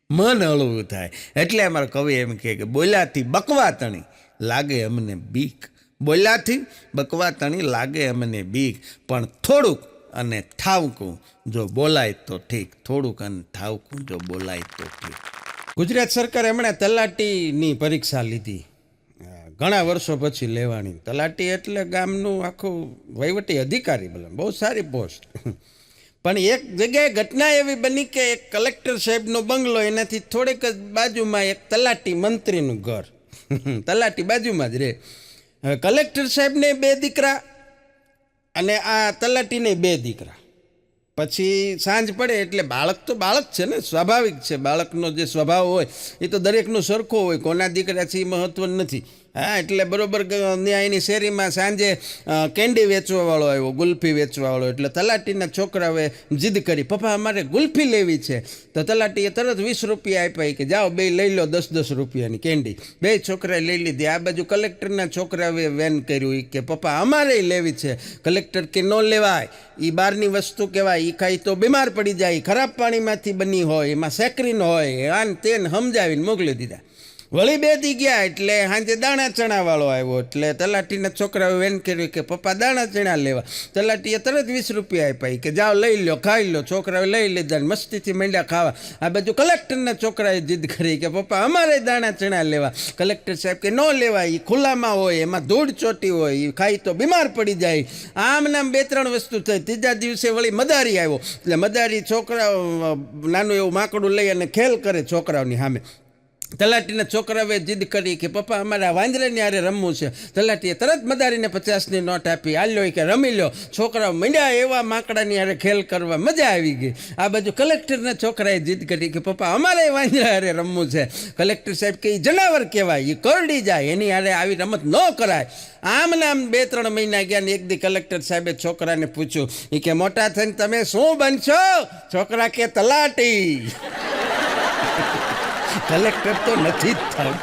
મન હળવું થાય. એટલે અમારા કવિ એમ કહે કે બોલ્યાથી બકવા તણી લાગે અમને બીક, બોલ્યાથી બકવા તણી લાગે અમને બીક, પણ થોડુંક અને ઠાવકું જો બોલાય તો ઠીક, થોડુંક અને ઠાવકું જો બોલાય તો ઠીક. ગુજરાત સરકારે હમણાં તલાટીની પરીક્ષા લીધી, ઘણા વર્ષો પછી લેવાની. તલાટી એટલે ગામનું આખું વહીવટી અધિકારી, બોલે બહુ સારી પોસ્ટ. પણ એક જગ્યાએ ઘટના એવી બની કે એક કલેક્ટર સાહેબનો બંગલો, એનાથી થોડીક જ બાજુમાં એક તલાટી મંત્રીનું ઘર. તલાટી બાજુમાં જ રહે. હવે કલેક્ટર સાહેબને 2 દીકરા અને આ તલાટીને 2 દીકરા. પછી સાંજ પડે એટલે બાળક તો બાળક છે ને, સ્વાભાવિક છે. બાળકનો જે સ્વભાવ હોય એ તો દરેકનો સરખો હોય, કોના દીકરા છે એ મહત્વ નથી. હા, એટલે બરાબર ન્યાયની શેરીમાં સાંજે કેન્ડી વેચવાવાળો આવ્યો, ગુલ્ફી વેચવાવાળો. એટલે તલાટીના છોકરાઓએ જીદ કરી, પપ્પા અમારે ગુલ્ફી લેવી છે. તો તલાટીએ તરત 20 રૂપિયા આપ્યા કે જાઓ 2 લઈ લો 10-10 રૂપિયાની કેન્ડી. 2 છોકરાએ લઈ લીધી. આ બાજુ કલેક્ટરના છોકરાઓએ વેન કર્યું કે પપ્પા અમારે લેવી છે. કલેક્ટર કે ન લેવાય, એ બહારની વસ્તુ કહેવાય, એ ખાઈ તો બીમાર પડી જાય, ખરાબ પાણીમાંથી બની હોય, એમાં સેક્રીન હોય, આને તેને સમજાવીને મોકલી દીધા. વળી 2 દી ગયા એટલે સાંજે દાણા ચણાવાળો આવ્યો. એટલે તલાટીના છોકરાએ વેન કર્યું કે પપ્પા દાણા ચણા લેવા. તલાટીએ તરત 20 રૂપિયા આપ્યા કે જાઓ લઈ લો, ખાઈ લો. છોકરાએ લઈ લીધા, મસ્તીથી માંડ્યા ખાવા. આ બાજુ કલેક્ટરના છોકરાએ જીદ કરી કે પપ્પા અમારે દાણા ચણા લેવા. કલેક્ટર સાહેબ કે ન લેવાય, એ ખુલ્લામાં હોય, એમાં ધૂળ ચોટી હોય, એ ખાઈ તો બીમાર પડી જાય. આમ નામ 2-3 વસ્તુ થઈ. 3જા દિવસે વળી મદારી આવ્યો. એટલે મદારી છોકરાઓ નાનું એવું માકડું લઈ અને ખેલ કરે છોકરાઓની સામે. તલાટીના છોકરાઓએ જીદ કરી કે પપ્પા અમારે વાંદરાની હારે રમવું છે. તલાટીએ તરત મદારીને 50ની નોટ આપી, આલ્યો કે રમી લો. છોકરાઓ મંડ્યા એવા માકડાની હારે ખેલ કરવા, મજા આવી ગઈ. આ બાજુ કલેક્ટરના છોકરાએ જીદ કરી કે પપ્પા અમારે વાંદરા હારે રમવું છે. કલેક્ટર સાહેબ કે એ જનાવર કહેવાય, એ કરડી જાય, એની હારે આવી રમત ન કરાય. આમ નામ 2-3 મહિના ગયા ને એક દી કલેક્ટર સાહેબે છોકરાને પૂછ્યું, એ કે મોટા થઈને તમે શું બનશો? છોકરા કે તલાટી. કલેક્ટર તો નથી જ થવું.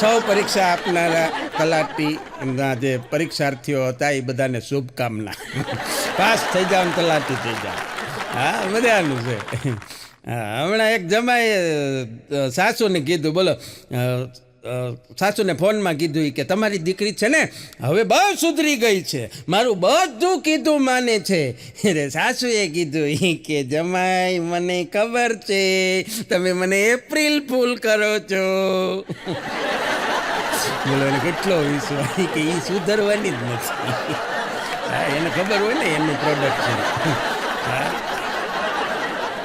સૌ પરીક્ષા આપનારા તલાટીના જે પરીક્ષાર્થીઓ હતા એ બધાને શુભકામના. પાસ થઈ જાવ ને તલાટી થઈ જાવ. હા, મજાનું છે. હા, હમણાં એક જમાએ સાસુને કીધું, બોલો સાસુને ફોનમાં કીધું કે તમારી દીકરી છે ને હવે બહુ સુધરી ગઈ છે, મારું બધું કીધું માને છે. સાસુએ કીધું કે જમાઈ મને ખબર છે તમે મને એપ્રિલ ફૂલ કરો છો. બોલો એને કેટલો વિશ્વાસ કે એ સુધરવાની જ નથી. હા, એને ખબર હોય ને એમનું પ્રોડક્ટ છે. હા,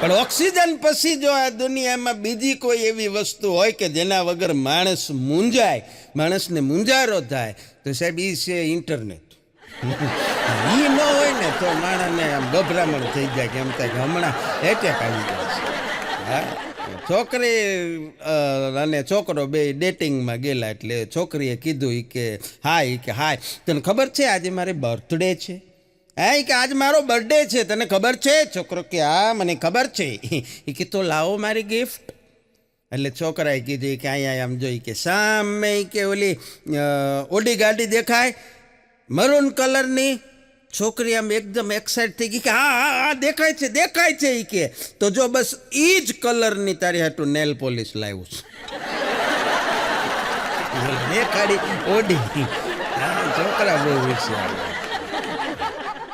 પણ ઓક્સિજન પછી જો આ દુનિયામાં બીજી કોઈ એવી વસ્તુ હોય કે જેના વગર માણસ મૂંઝાય, માણસને મૂંઝારો થાય, તો સાહેબ એ છે ઇન્ટરનેટ. એ ન હોય ને તો માણસને આમ ગભરામણ થઈ જાય કે એમ થાય કે હમણાં એટેક આવી જાય છે. હા, છોકરી અને છોકરો બે ડેટિંગમાં ગયેલા. એટલે છોકરીએ કીધું કે હાય તને ખબર છે આજે મારે બર્થડે છે? હા, કે આજ મારો બર્થડે છે, તને ખબર છે? છોકરો કે હા મને ખબર છે. એ કે તો લાવો મારી ગિફ્ટ. એટલે છોકરાએ કીધું કે અહીંયા આમ જોઈ કે સામે કે ઓલી ઓડી ગાડી દેખાય મરૂન કલરની. છોકરી આમ એકદમ એક્સાઇટ થઈ ગઈ કે હા હા હા દેખાય છે એ કે તો જો બસ એ જ કલરની તારી હાટું નેલ પોલિશ લાવ્યું છું. દેખાડી ઓડી. છોકરા બહુ હોશિયાર.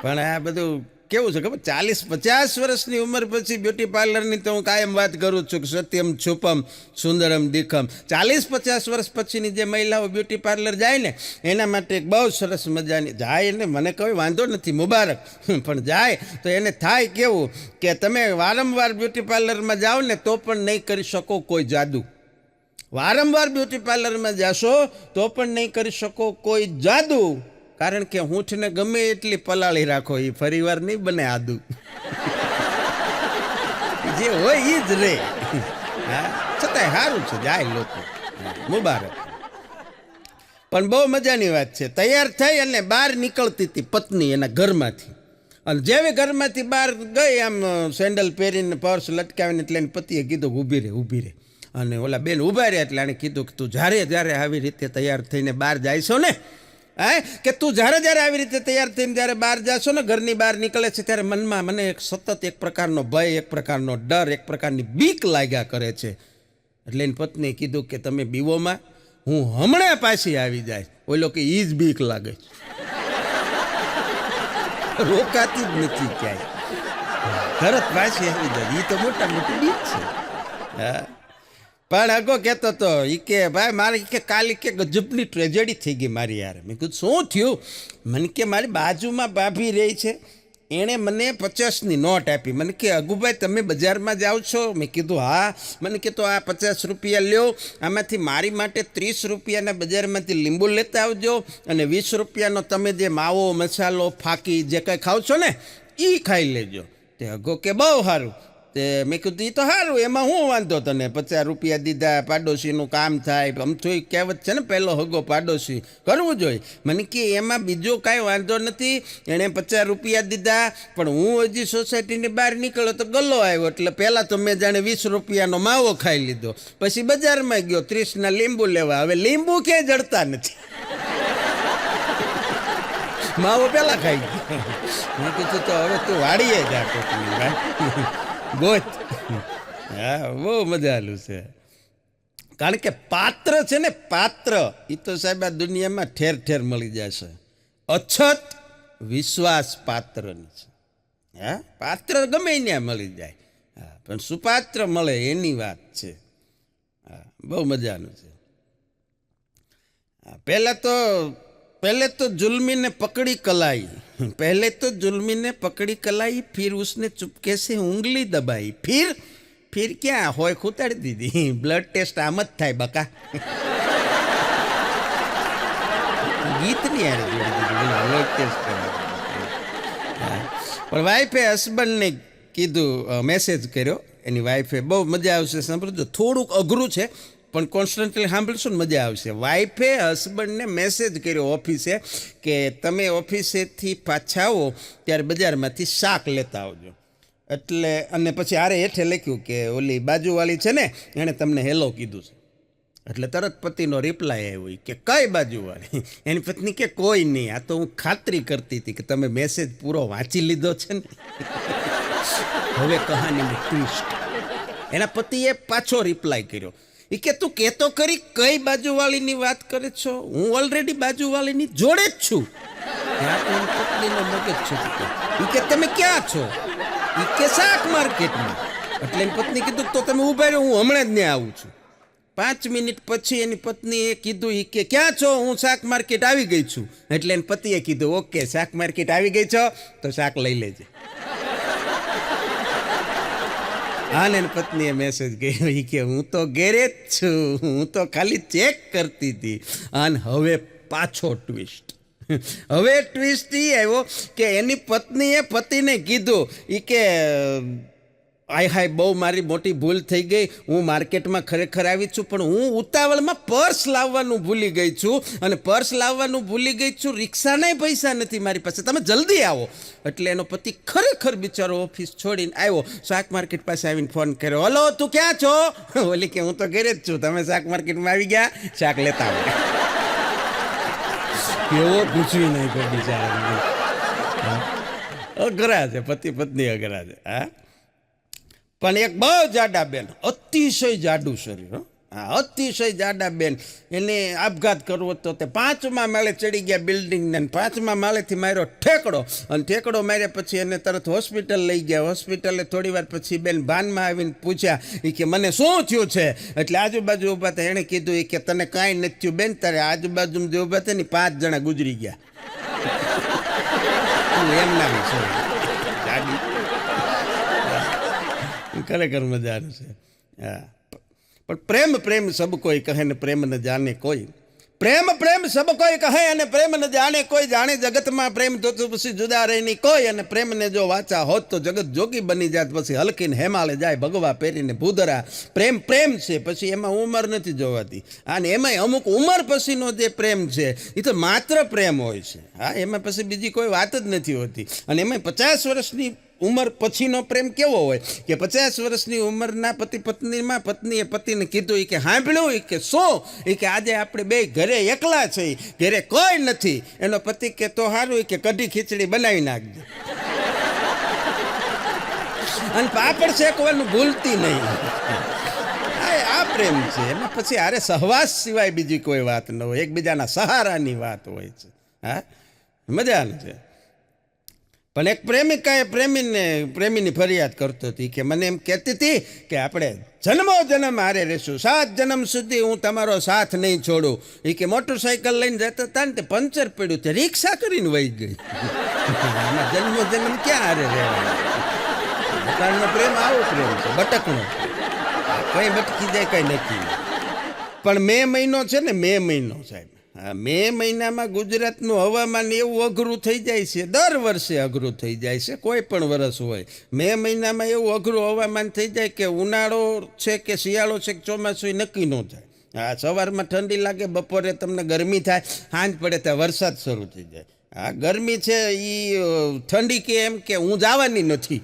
પણ આ બધું કેવું છે ખબર, 40-50 વર્ષની ઉંમર પછી બ્યુટી પાર્લરની તો હું કાયમ વાત કરું છું કે સત્યમ છુપમ સુંદરમ દીખમ. 40-50 વર્ષ પછીની જે મહિલાઓ બ્યુટી પાર્લર જાય ને એના માટે એક બહુ સરસ મજાની જાય ને મને કોઈ વાંધો નથી મુબારક, પણ જાય તો એને થાય કેવું કે તમે વારંવાર બ્યુટી પાર્લરમાં જાઓ ને તો પણ નહીં કરી શકો કોઈ જાદુ. વારંવાર બ્યુટી પાર્લરમાં જશો તો પણ નહીં કરી શકો કોઈ જાદુ, કારણ કે હૂંઠને ગમે એટલી પલાળી રાખો એ ફરીવાર નહીં બને આદુ. જે હોય એ જ રે. હા છતાંય સારું છે જાય લોકો, મુબારક. પણ બહુ મજાની વાત છે. તૈયાર થઈ અને બહાર નીકળતી હતી પત્ની એના ઘરમાંથી, અને જેવી ઘરમાંથી બહાર ગઈ આમ સેન્ડલ પહેરીને પર્સ લટકાવીને એટલે એને પતિએ કીધું ઊભી રહે. અને ઓલા બેન ઊભા રહ્યા એટલે એણે કીધું કે તું જ્યારે આવી રીતે તૈયાર થઈને બહાર જાય છો ને, કે તું જ્યારે આવી રીતે તૈયાર થઈને જ્યારે બહાર જાશો ને, ઘરની બહાર નીકળે છે ત્યારે મનમાં મને સતત એક પ્રકારનો ભય, એક પ્રકારનો ડર, એક પ્રકારની બીક લાગ્યા કરે છે. એટલે એની પત્નીએ કીધું કે તમે બીવોમાં, હું હમણાં પાછી આવી જાય. ઓલો કે ઈ જ બીક લાગે છે, રોકાતી જ નથી ક્યાંય, તરત પાછી આવી જાય. એ તો મોટા મોટી બીક છે. હા પણ અગો કહેતો હતો એ કે ભાઈ મારે કે કાલે કે ગજબની ટ્રેજેડી થઈ ગઈ મારી યાર. મેં કીધું શું થયું? મને કે મારી બાજુમાં ભાભી રહી છે, એણે મને 50ની નોટ આપી. મને કે અગુભાઈ તમે બજારમાં જાઓ છો? મેં કીધું હા. મને કે તો આ 50 રૂપિયા લ્યો, આમાંથી મારી માટે 30 રૂપિયાના બજારમાંથી લીંબુ લેતા આવજો, અને 20 રૂપિયાનો તમે જે માવો મસાલો ફાકી જે કંઈ ખાવ છો ને એ ખાઈ લેજો. તે અગો કે બહુ સારું. તે મેં કીધું એ તો સારું, એમાં શું વાંધો તને? 50 રૂપિયા દીધા, પાડોશીનું કામ થાય. આમ તો કહેવત છે ને પહેલો હગો પાડોશી, કરવું જોઈએ. મને કે એમાં બીજો કાંઈ વાંધો નથી, એણે 50 રૂપિયા દીધા, પણ હું હજી સોસાયટીની બહાર નીકળ્યો તો ગલ્લો આવ્યો, એટલે પહેલાં તો મેં જાણે 20 રૂપિયાનો માવો ખાઈ લીધો, પછી બજારમાં ગયો 30ના લીંબુ લેવા. હવે લીંબુ ક્યાંય જડતા નથી, માવો પહેલાં ખાઈ ગયો. મેં કીધું તો હવે તું વાડીએ જા કોકની ભાઈ ગોત. હા બહુ મજાનું છે. કારણ કે પાત્ર છે ને, પાત્ર એ તો સાહેબ આ દુનિયામાં ઠેર ઠેર મળી જશે. અછત વિશ્વાસ પાત્રની છે. હા પાત્ર ગમે ત્યાં મળી જાય, હા પણ સુપાત્ર મળે એની વાત છે. હા બહુ મજાનું છે. पहले तो जुल्मी ने पकड़ी कलाई, फिर उसने चुपके से उंगली दबाई, फिर क्या होय खुताड़ी दीदी. ब्लड टेस्ट आम ज थाय बका. गीत नहीं आ रही ब्लड टेस्ट. પણ વાઈફે હસબન્ડને કીધું, મેસેજ કર્યો એની વાઈફે. બહુ મજા આવશે સાંભળજો, થોડુંક અઘરું છે પણ કોન્સ્ટન્ટલી સાંભળશો ને મજા આવશે. વાઈફે હસબન્ડને મેસેજ કર્યો ઓફિસે કે તમે ઓફિસેથી પાછા આવો ત્યારે બજારમાંથી શાક લેતા આવજો. એટલે અને પછી આરે હેઠે લખ્યું કે ઓલી બાજુવાળી છે ને એણે તમને હેલો કીધું છે. એટલે તરત પતિનો રિપ્લાય આવ્યો કે કઈ બાજુવાળી? એની પત્ની કે કોઈ નહીં, આ તો હું ખાતરી કરતી હતી કે તમે મેસેજ પૂરો વાંચી લીધો છે ને. હવે કહાનીની ટ્વિસ્ટ. એના પતિએ પાછો રિપ્લાય કર્યો એ કે તું કહેતો કરી કઈ બાજુવાળીની વાત કરે છો? હું ઓલરેડી બાજુવાળીની જોડે જ છું. ત્યાં તો પત્નીનો મગજ છે એ કે તમે ક્યાં છો? એ કે શાક માર્કેટમાં. એટલે એની પત્ની કીધું તો તમે ઊભા રહ્યો, હું હમણાં જ ત્યાં આવું છું. 5 મિનિટ પછી એની પત્નીએ કીધું એ કે ક્યાં છો? હું શાક માર્કેટ આવી ગઈ છું. એટલે એની પતિએ કીધું ઓકે શાક માર્કેટ આવી ગઈ છો તો શાક લઈ લેજે. આને પત્નીએ મેસેજ કર્યો એ કે હું તો ઘેરે જ છું, હું તો ખાલી ચેક કરતી હતી. અને હવે પાછો ટ્વિસ્ટ. હવે ટ્વિસ્ટ એ આવ્યો કે એની પત્નીએ પતિને કીધું એ કે આય હાય બહુ મારી મોટી ભૂલ થઈ ગઈ, હું માર્કેટમાં ખરેખર આવી છું, પણ હું ઉતાવળમાં પર્સ લાવવાનું ભૂલી ગઈ છું, અને પર્સ લાવવાનું ભૂલી ગઈ છું, રિક્ષાનાય પૈસા નથી મારી પાસે, તમે જલ્દી આવો. એટલે એનો પતિ ખરેખર બિચારો ઓફિસ છોડીને આવ્યો, શાક માર્કેટ પાસે આવીને ફોન કર્યો, હલો તું ક્યાં છો? ઓલી કે હું તો ઘરે જ છું, તમે શાક માર્કેટમાં આવી ગયા, શાક લેતા આવો. કેવો પૂછવી નહીં કોઈ બિચારા, અઘરા છે પતિ પત્ની, અઘરા છે. હા, પણ એક બહુ જાડા બેન, અતિશય જાડું શરીર, હા અતિશય જાડા બેન, એને આપઘાત કરવો તો તે 5મા માળે ચડી ગયા બિલ્ડિંગને, 5મા માળેથી માર્યો ઠેકડો, અને ઠેકડો માર્યા પછી એને તરત હોસ્પિટલ લઈ ગયા. હોસ્પિટલે થોડી વાર પછી બેન ભાનમાં આવીને પૂછ્યા, એ કે મને શું થયું છે? એટલે આજુબાજુ ઊભા હતા, એણે કીધું એ કે તને કાંઈ નથી થયું બેન, તારે આજુબાજુ જે ઊભા હતા ને 5 જણા ગુજરી ગયા. એમના વિશે જાડી ખરેખર મજાનું છે. હા, પણ પ્રેમ પ્રેમ સબ કોઈ કહે ને પ્રેમ ન જાણે કોઈ, પ્રેમ પ્રેમ સબ કોઈ કહે અને પ્રેમ ન જાણે કોઈ, જાણે જગતમાં પ્રેમ તો પછી જુદા રહીની કોઈ, અને પ્રેમને જો વાચા હોત તો જગત જોગી બની જાત, પછી હલકીને હેમાળે જાય ભગવા પહેરીને ભૂદરા. પ્રેમ પ્રેમ છે, પછી એમાં ઉંમર નથી જોવાતી, અને એમાંય અમુક ઉંમર પછીનો જે પ્રેમ છે એ તો માત્ર પ્રેમ હોય છે. હા, એમાં પછી બીજી કોઈ વાત જ નથી હોતી. અને એમાં 50 વર્ષની ઉંમર પછીનો પ્રેમ કેવો હોય કે 50 વર્ષની ઉંમરના પતિ પત્નીમાં પત્નીએ પતિને કીધું, એ કે સાંભળ્યું, એ કે શું? એ કે આજે આપણે બે ઘરે એકલા છીએ, ઘરે કોઈ નથી. એનો પતિ કે તો સારું, એ કે કઢી ખીચડી બનાવી નાખજો, અને પાપડ શેકવાનું ભૂલતી નહીં. આ પ્રેમ છે. એમાં પછી અરે સહવાસ સિવાય બીજી કોઈ વાત ન હોય, એકબીજાના સહારાની વાત હોય છે. હા, મજાનું છે. પણ એક પ્રેમિકાએ પ્રેમીની ફરિયાદ કરતો હતી કે મને એમ કહેતી હતી કે આપણે જન્મો જન્મ હારે રહેશું, 7 જન્મ સુધી હું તમારો સાથ નહીં છોડું. એ કે મોટરસાઇકલ લઈને જતા હતા ને તે પંચર પડ્યું, તે રિક્ષા કરીને વહી ગઈ. જન્મો જન્મ ક્યાં હારે રહેવાનું? પોતાનો પ્રેમ આવો પ્રેમ છે, બટકનો, કઈ બટકી જાય કઈ નક્કી. પણ મે મહિનો છે ને, મે મહિનો સાહેબ, હા, મે મહિનામાં ગુજરાતનું હવામાન એવું અઘરું થઈ જાય છે, દર વર્ષે અઘરું થઈ જાય છે, કોઈ પણ વરસ હોય. મે મહિનામાં એવું અઘરું હવામાન થઈ જાય કે ઉનાળો છે કે શિયાળો છે કે ચોમાસું એ નક્કી ન થાય. હા, સવારમાં ઠંડી લાગે, બપોરે તમને ગરમી થાય, સાંજ પડે ત્યાં વરસાદ શરૂ થઈ જાય. હા, ગરમી છે એ ઠંડી કે એમ કે હું જવાની નથી,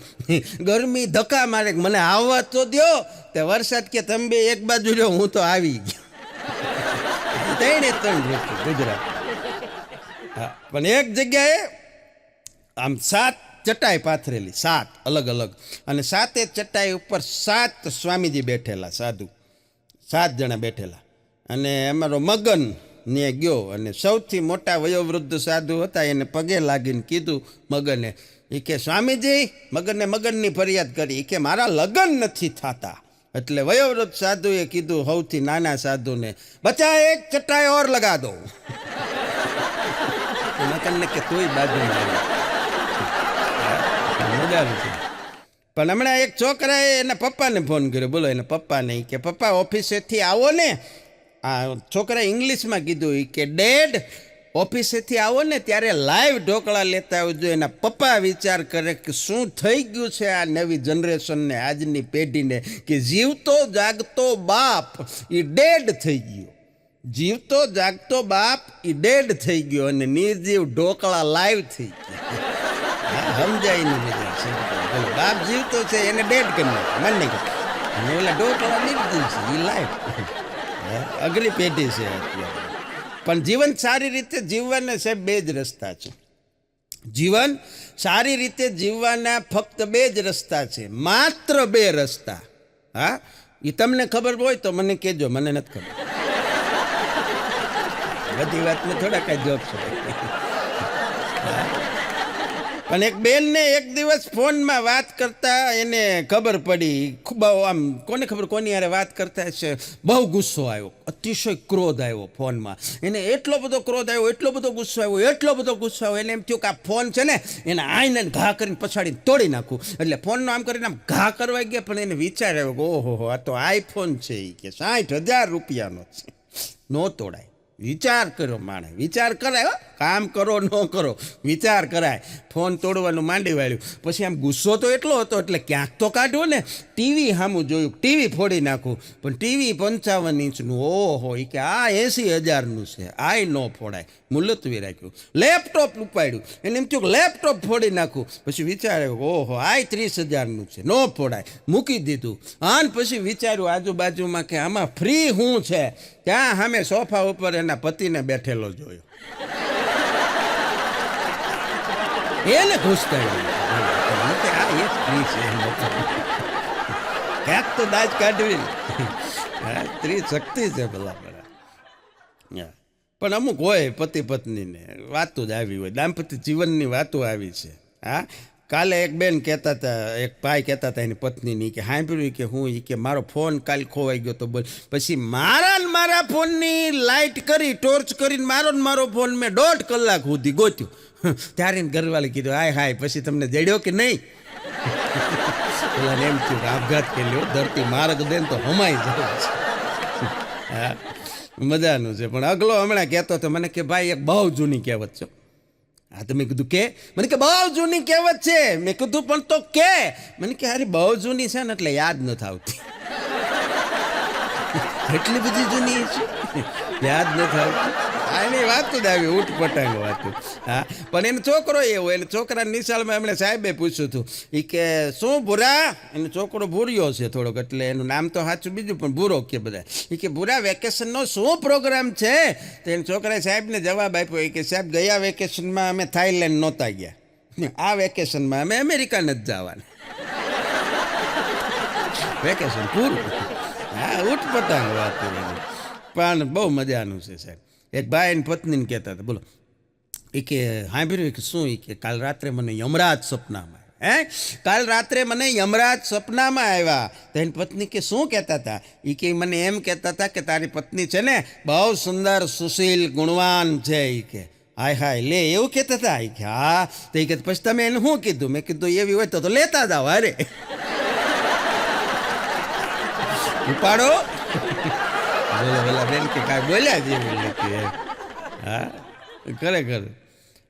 ગરમી ધક્કા મારે, મને આવવા તો દો. તે વરસાદ કે તમે બે એક બાજુ રહ્યો, હું તો આવી ગયો. 3 ઋતુ ગુજરાત. હા, પણ એક જગ્યાએ આમ 7 ચટાઈ પાથરેલી, 7 અલગ અલગ, અને 7 ચટાઈ ઉપર 7 સ્વામીજી બેઠેલા, સાધુ 7 જણા બેઠેલા. અને અમારો મગન ને ગયો, અને સૌથી મોટા વયોવૃદ્ધ સાધુ હતા, એને પગે લાગીને કીધું મગને, એ કે સ્વામીજી, મગનની ફરિયાદ કરી, એ કે મારા લગ્ન નથી થતા. એટલે વયોવૃદ્ધ સાધુએ કીધું સૌથી નાના સાધુને, બચ્ચા એક ચટાઈ ઓર લગા દો. મગનને કે તોય બાજુ મજા નથી. પણ હમણાં એક છોકરાએ એના પપ્પાને ફોન કર્યો, બોલો એના પપ્પાને, કે પપ્પા ઓફિસેથી આવો ને. આ છોકરાએ ઇંગ્લિશમાં કીધું કે ડેડ ઓફિસેથી આવો ને ત્યારે લાઈવ ઢોકળા લેતા આવજો. એના પપ્પા વિચાર કરે કે શું થઈ ગયું છે આ નવી જનરેશનને, આજની પેઢીને, કે જીવતો જાગતો બાપ એ ડેડ થઈ ગયો, જીવતો જાગતો બાપ એ ડેડ થઈ ગયો, અને નિર્જીવ ઢોકળા લાઈવ થઈ ગયા. સમજાય નહીં બધા છે, બાપ જીવતો છે એને ડેડ કરી નાખે, મને અને ઓલા ઢોકળા નિર્જીવ છે એ લાઈવ. અઘરી પેઢી છે અત્યારે. પણ જીવન સારી રીતે જીવવાના સાહેબ 2 જ રસ્તા છે. જીવન સારી રીતે જીવવાના ફક્ત 2 જ રસ્તા છે, માત્ર 2 રસ્તા. હા, એ તમને ખબર હોય તો મને કહેજો, મને નથી ખબર. બધી વાતમાં થોડા કાંઈ જોબ છે. પણ એક બેનને એક દિવસ ફોનમાં વાત કરતા એને ખબર પડી, ખૂબ આમ કોને ખબર કોની યારે વાત કરતા હશે, બહુ ગુસ્સો આવ્યો, અતિશય ક્રોધ આવ્યો ફોનમાં. એને એટલો બધો ક્રોધ આવ્યો, એટલો બધો ગુસ્સો આવ્યો, એટલો બધો ગુસ્સો આવ્યો, એને એમ થયું કે આ ફોન છે ને એને આઈને ઘા કરીને પછાડીને તોડી નાખું. એટલે ફોનનો આમ કરીને આમ ઘા કરવા ગયા, પણ એને વિચાર આવ્યો કે ઓહો આ તો આઈફોન છે, એ કે 60,000 રૂપિયાનો છે, નો તોડાય. વિચાર કર્યો માણે, વિચાર કરાય, કામ કરો ન કરો વિચાર કરાય. ફોન તોડવાનું માંડી વાળ્યું. પછી આમ ગુસ્સો તો એટલો હતો એટલે ક્યાંક તો કાઢવો ને. ટીવી સામું જોયું, ટીવી ફોડી નાખું. પણ ટીવી 55 ઇંચનું. ઓહો, એ કે આ 80,000નું છે, આય ન ફોડાય. મુલતવી રાખ્યું. લેપટોપ ઉપાડ્યું, એને એમ થયું લેપટોપ ફોડી નાખું. પછી વિચાર્યું ઓહો આય 30,000નું છે, ન ફોડાય. મૂકી દીધું. અને પછી વિચાર્યું આજુબાજુમાં કે આમાં ફ્રી શું છે. ત્યાં સામે સોફા ઉપર એના પતિને બેઠેલો જોયો. એને ઘૂસતાડ્યું ક્યાંક તો દાજ કાઢવી. સ્ત્રી શક્તિ છે ભલા ભલા. પણ અમુક હોય પતિ પત્નીને વાતો જ આવી હોય, દાંપત્ય જીવનની વાતો આવી છે. હા, કાલે એક બેન કહેતા હતા, એક ભાઈ કહેતા હતા એની પત્નીની કે સાંભળ્યું કે હું કે મારો ફોન કાલે ખોવાઈ ગયો તો બોલ. પછી મારા ફોનની લાઇટ કરી ટોર્ચ કરીને મારો ફોન મેં 1.5 કલાક સુધી ગોત્યું. ત્યારે ઘરવાળી કીધું હાય પછી તમને જડ્યો કે નહીં. પેલા એમ થયું આપઘાત કરી લ્યો, ધરતી માર્ગ દે તો હમાઈ જાય. હા, મજાનું છે. પણ અગલો હમણાં કહેતો હતો મને કે ભાઈ એક બહુ જૂની કહેવત છે. હા, તો મેં કીધું કે મને કે બહુ જૂની કહેવત છે. મેં કીધું પણ તો કે મને કે અરે બહુ જૂની છે ને એટલે યાદ નથી આવતી. એટલી બધી જૂની છે યાદ નથી આવતી. એની વાત જ આવી ઊટપટાંગ વાત. હા, પણ એનો છોકરો એવો, એને છોકરાની નિશાળમાં એમણે સાહેબે પૂછ્યું હતું એ કે શું ભૂરા. એનો છોકરો ભૂર્યો છે થોડોક, એટલે એનું નામ તો સાચું બીજું પણ ભૂરો કે બધા. એ કે ભૂરા વેકેશનનો શું પ્રોગ્રામ છે. તો એને છોકરાએ સાહેબને જવાબ આપ્યો કે સાહેબ ગયા વેકેશનમાં અમે થાઈલેન્ડ નહોતા ગયા, આ વેકેશનમાં અમે અમેરિકા નથી જવાના. વેકેશન પૂરું. હા, ઊટપટાંગ વાત. પણ બહુ મજાનું છે સાહેબ. એક ભાઈ એની પત્નીને કહેતા હતા, બોલો એ કે સાંભળ્યું કે શું. એ કે કાલ રાત્રે મને યમરાજ સપનામાં આવ્યા. કાલ રાત્રે મને યમરાજ સપનામાં આવ્યા. તો એની પત્ની કે શું કહેતા હતા. એ કે મને એમ કહેતા હતા કે તારી પત્ની છે ને બહુ સુંદર સુશીલ ગુણવાન છે. એ કે હાય લે એવું કહેતા હતા. એ કે હા. તો એ કે પછી તમે એને શું કીધું. મેં કીધું એવી હોય તો લેતા જાઓ. અરે ઉપાડો. બોલા બેન કે કાંઈ બોલ્યા જેવું નથી. હા, ખરેખર.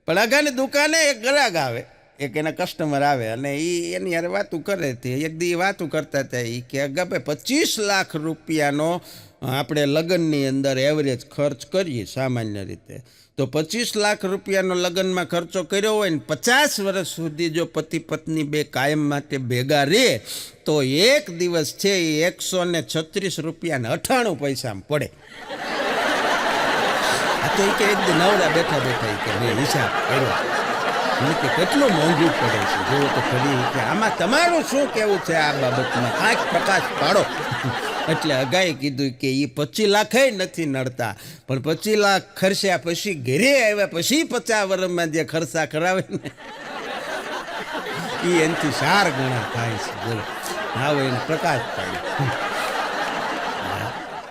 પણ અગાની દુકાને એક ગ્રાહક આવે, એક એના કસ્ટમર આવે અને એની યાર વાતું કરે તે. એક દી વાતું કરતા હતા એ કે અગાપે 25 લાખ રૂપિયાનો આપણે લગ્નની અંદર એવરેજ ખર્ચ કરીએ સામાન્ય રીતે. તો 25 લાખ રૂપિયાનો લગ્નમાં ખર્ચો કર્યો હોય ને 50 વર્ષ સુધી જો પતિ પત્ની બે કાયમ માટે ભેગા રહે તો એક દિવસ છે એ 136 રૂપિયા 98 પૈસામાં પડે. આ તો એ કે એક દી નવરા બેઠા કે મેં હિસાબ કર્યો કે કેટલું મોંઘું પડે છે જોવો તો ખરી. કે આમાં તમારું શું કહેવું છે આ બાબતમાં, કાંઈક પ્રકાશ પાડો. એટલે અગાએ કીધું કે એ 25 લાખે નથી નડતા, પણ 25 લાખ ખર્ચ્યા પછી ઘરે આવ્યા પછી 50 વર્ષમાં જે ખર્ચા કરાવે ને એ એનાથી 4 ગણા થાય છે. બોલો હા, એને પ્રકાશ પાડ્યો.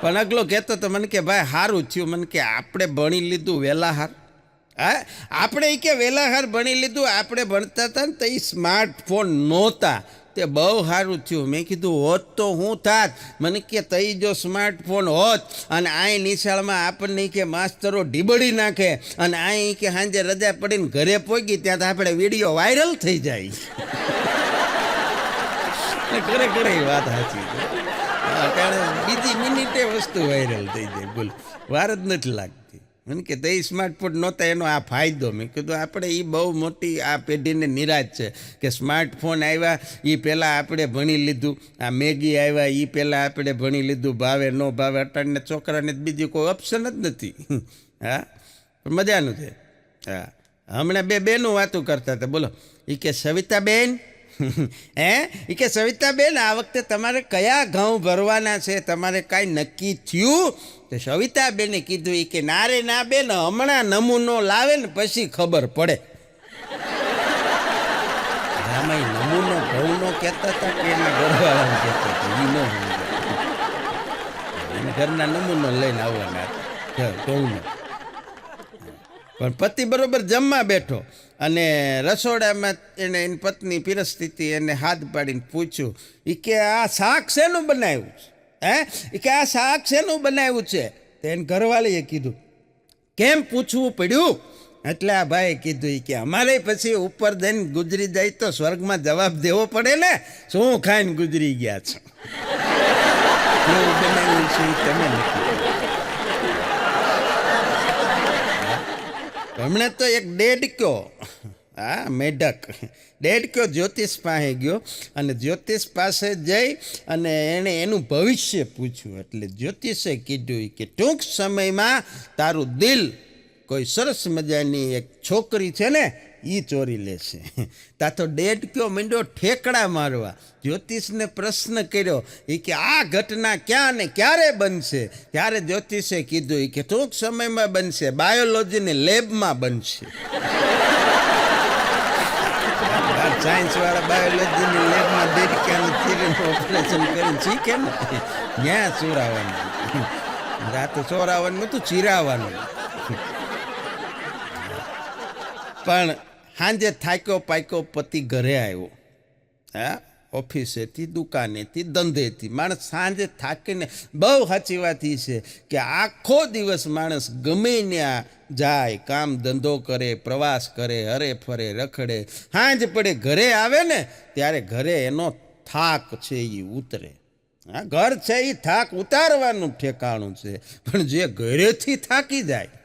પણ અગલો કહેતો તો મને કે ભાઈ સારું થયું મને કે આપણે ભણી લીધું વેલાહાર. હા, આપણે એ કે વેલાહાર ભણી લીધું. આપણે ભણતા હતા ને તો એ સ્માર્ટફોન નહોતા, તે બહુ સારું થયું. મેં કીધું હોત તો હું થાત. મને કે તઈ જો સ્માર્ટફોન હોત અને અહીં નિશાળમાં આપણને કે માસ્તરો ઢીબડી નાખે અને અહીં કે સાંજે રજા પડીને ઘરે પહોંચી ત્યાં તો આપણે વિડીયો વાયરલ થઈ જાય. ખરેખર એ વાત સાચી છે. કારણ બીજી મિનિટે વસ્તુ વાયરલ થઈ જાય. બોલ વાર જ નથી લાગતી. મને કે તઈ સ્માર્ટફોન નહોતા એનો આ ફાયદો. મેં કીધું આપણે એ બહુ મોટી આ પેઢીને નિરાશ છે કે સ્માર્ટફોન આવ્યા એ પહેલાં આપણે ભણી લીધું, આ મેગી આવ્યા એ પહેલાં આપણે ભણી લીધું, ભાવે ન ભાવે. અટાણને છોકરાને બીજું કોઈ ઓપ્શન જ નથી. હા, મજાનું છે. હા, હમણાં બે બેનું વાતું કરતા હતા. બોલો એ કે સવિતાબેન એ કે સવિતાબેન આ વખતે તમારે કયા ઘઉં ભરવાના છે, તમારે કાંઈ નક્કી થયું. તો સવિતાબેને કીધું એ કે ના રે ના બેન, હમણાં નમૂનો લાવે ને પછી ખબર પડે. આમાં નમૂનો ઘઉંનો કહેતા હતા કે એના ઘરવાળાને કહેતા હતા એ ન એને ઘરના નમૂનો લઈને આવવાના હતા ઘઉંનો. પણ પતિ બરોબર જમવા બેઠો અને રસોડામાં એને એની પત્ની પીરસતી એને હાથ પાડીને પૂછ્યું એ કે આ શાક શેનું બનાવ્યું છે. એ કે આ શાક શેનું બનાવ્યું છે. તો એને ઘરવાળીએ કીધું કેમ પૂછવું પડ્યું. એટલે આ ભાઈ કીધું કે અમારે પછી ઉપર જઈને ગુજરી જાય તો સ્વર્ગમાં જવાબ દેવો પડે ને, શું ખાઈને ગુજરી ગયા છો. કેવું બનાવ્યું છે તમે નથી. હમણાં તો એક ડેડક્યો, હા મેઢક ડેડક્યો જ્યોતિષ પાસે ગયો અને જ્યોતિષ પાસે જઈ અને એણે એનું ભવિષ્ય પૂછ્યું. એટલે જ્યોતિષે કીધું કે ટૂંક સમયમાં તારું દિલ કોઈ સરસ મજાની એક છોકરી છે ને એ ચોરી લેશે. તા તો ડેડક્યો માંડ્યો ઠેકડા મારવા. જ્યોતિષને પ્રશ્ન કર્યો કે આ ઘટના ક્યાં ને ક્યારે બનશે? ત્યારે જ્યોતિષે કીધું કે ટૂંક સમયમાં બનશે, બાયોલોજીની લેબમાં બનશે. સાયન્સ વાળા બાયોલોજીની લેબમાં દેડક્યાનું ચીરીનું ઓપરેશન કરીને શીખે ને, ત્યાં ચોરાવાનું. આ તો ચોરાવાનું નતું, ચીરાવાનું. પણ સાંજે થાક્યો પાક્યો પતિ ઘરે આવ્યો, હા, ઓફિસેથી, દુકાનેથી, ધંધેથી. માણસ સાંજે થાકીને, બહુ સાચી વાત એ છે કે આખો દિવસ માણસ ગમે ત્યાં જાય, કામ ધંધો કરે, પ્રવાસ કરે, હરે ફરે, રખડે, સાંજ પડે ઘરે આવે ને ત્યારે ઘરે એનો થાક છે એ ઉતરે. હા, ઘર છે એ થાક ઉતારવાનું ઠેકાણું છે, પણ જે ઘરેથી થાકી જાય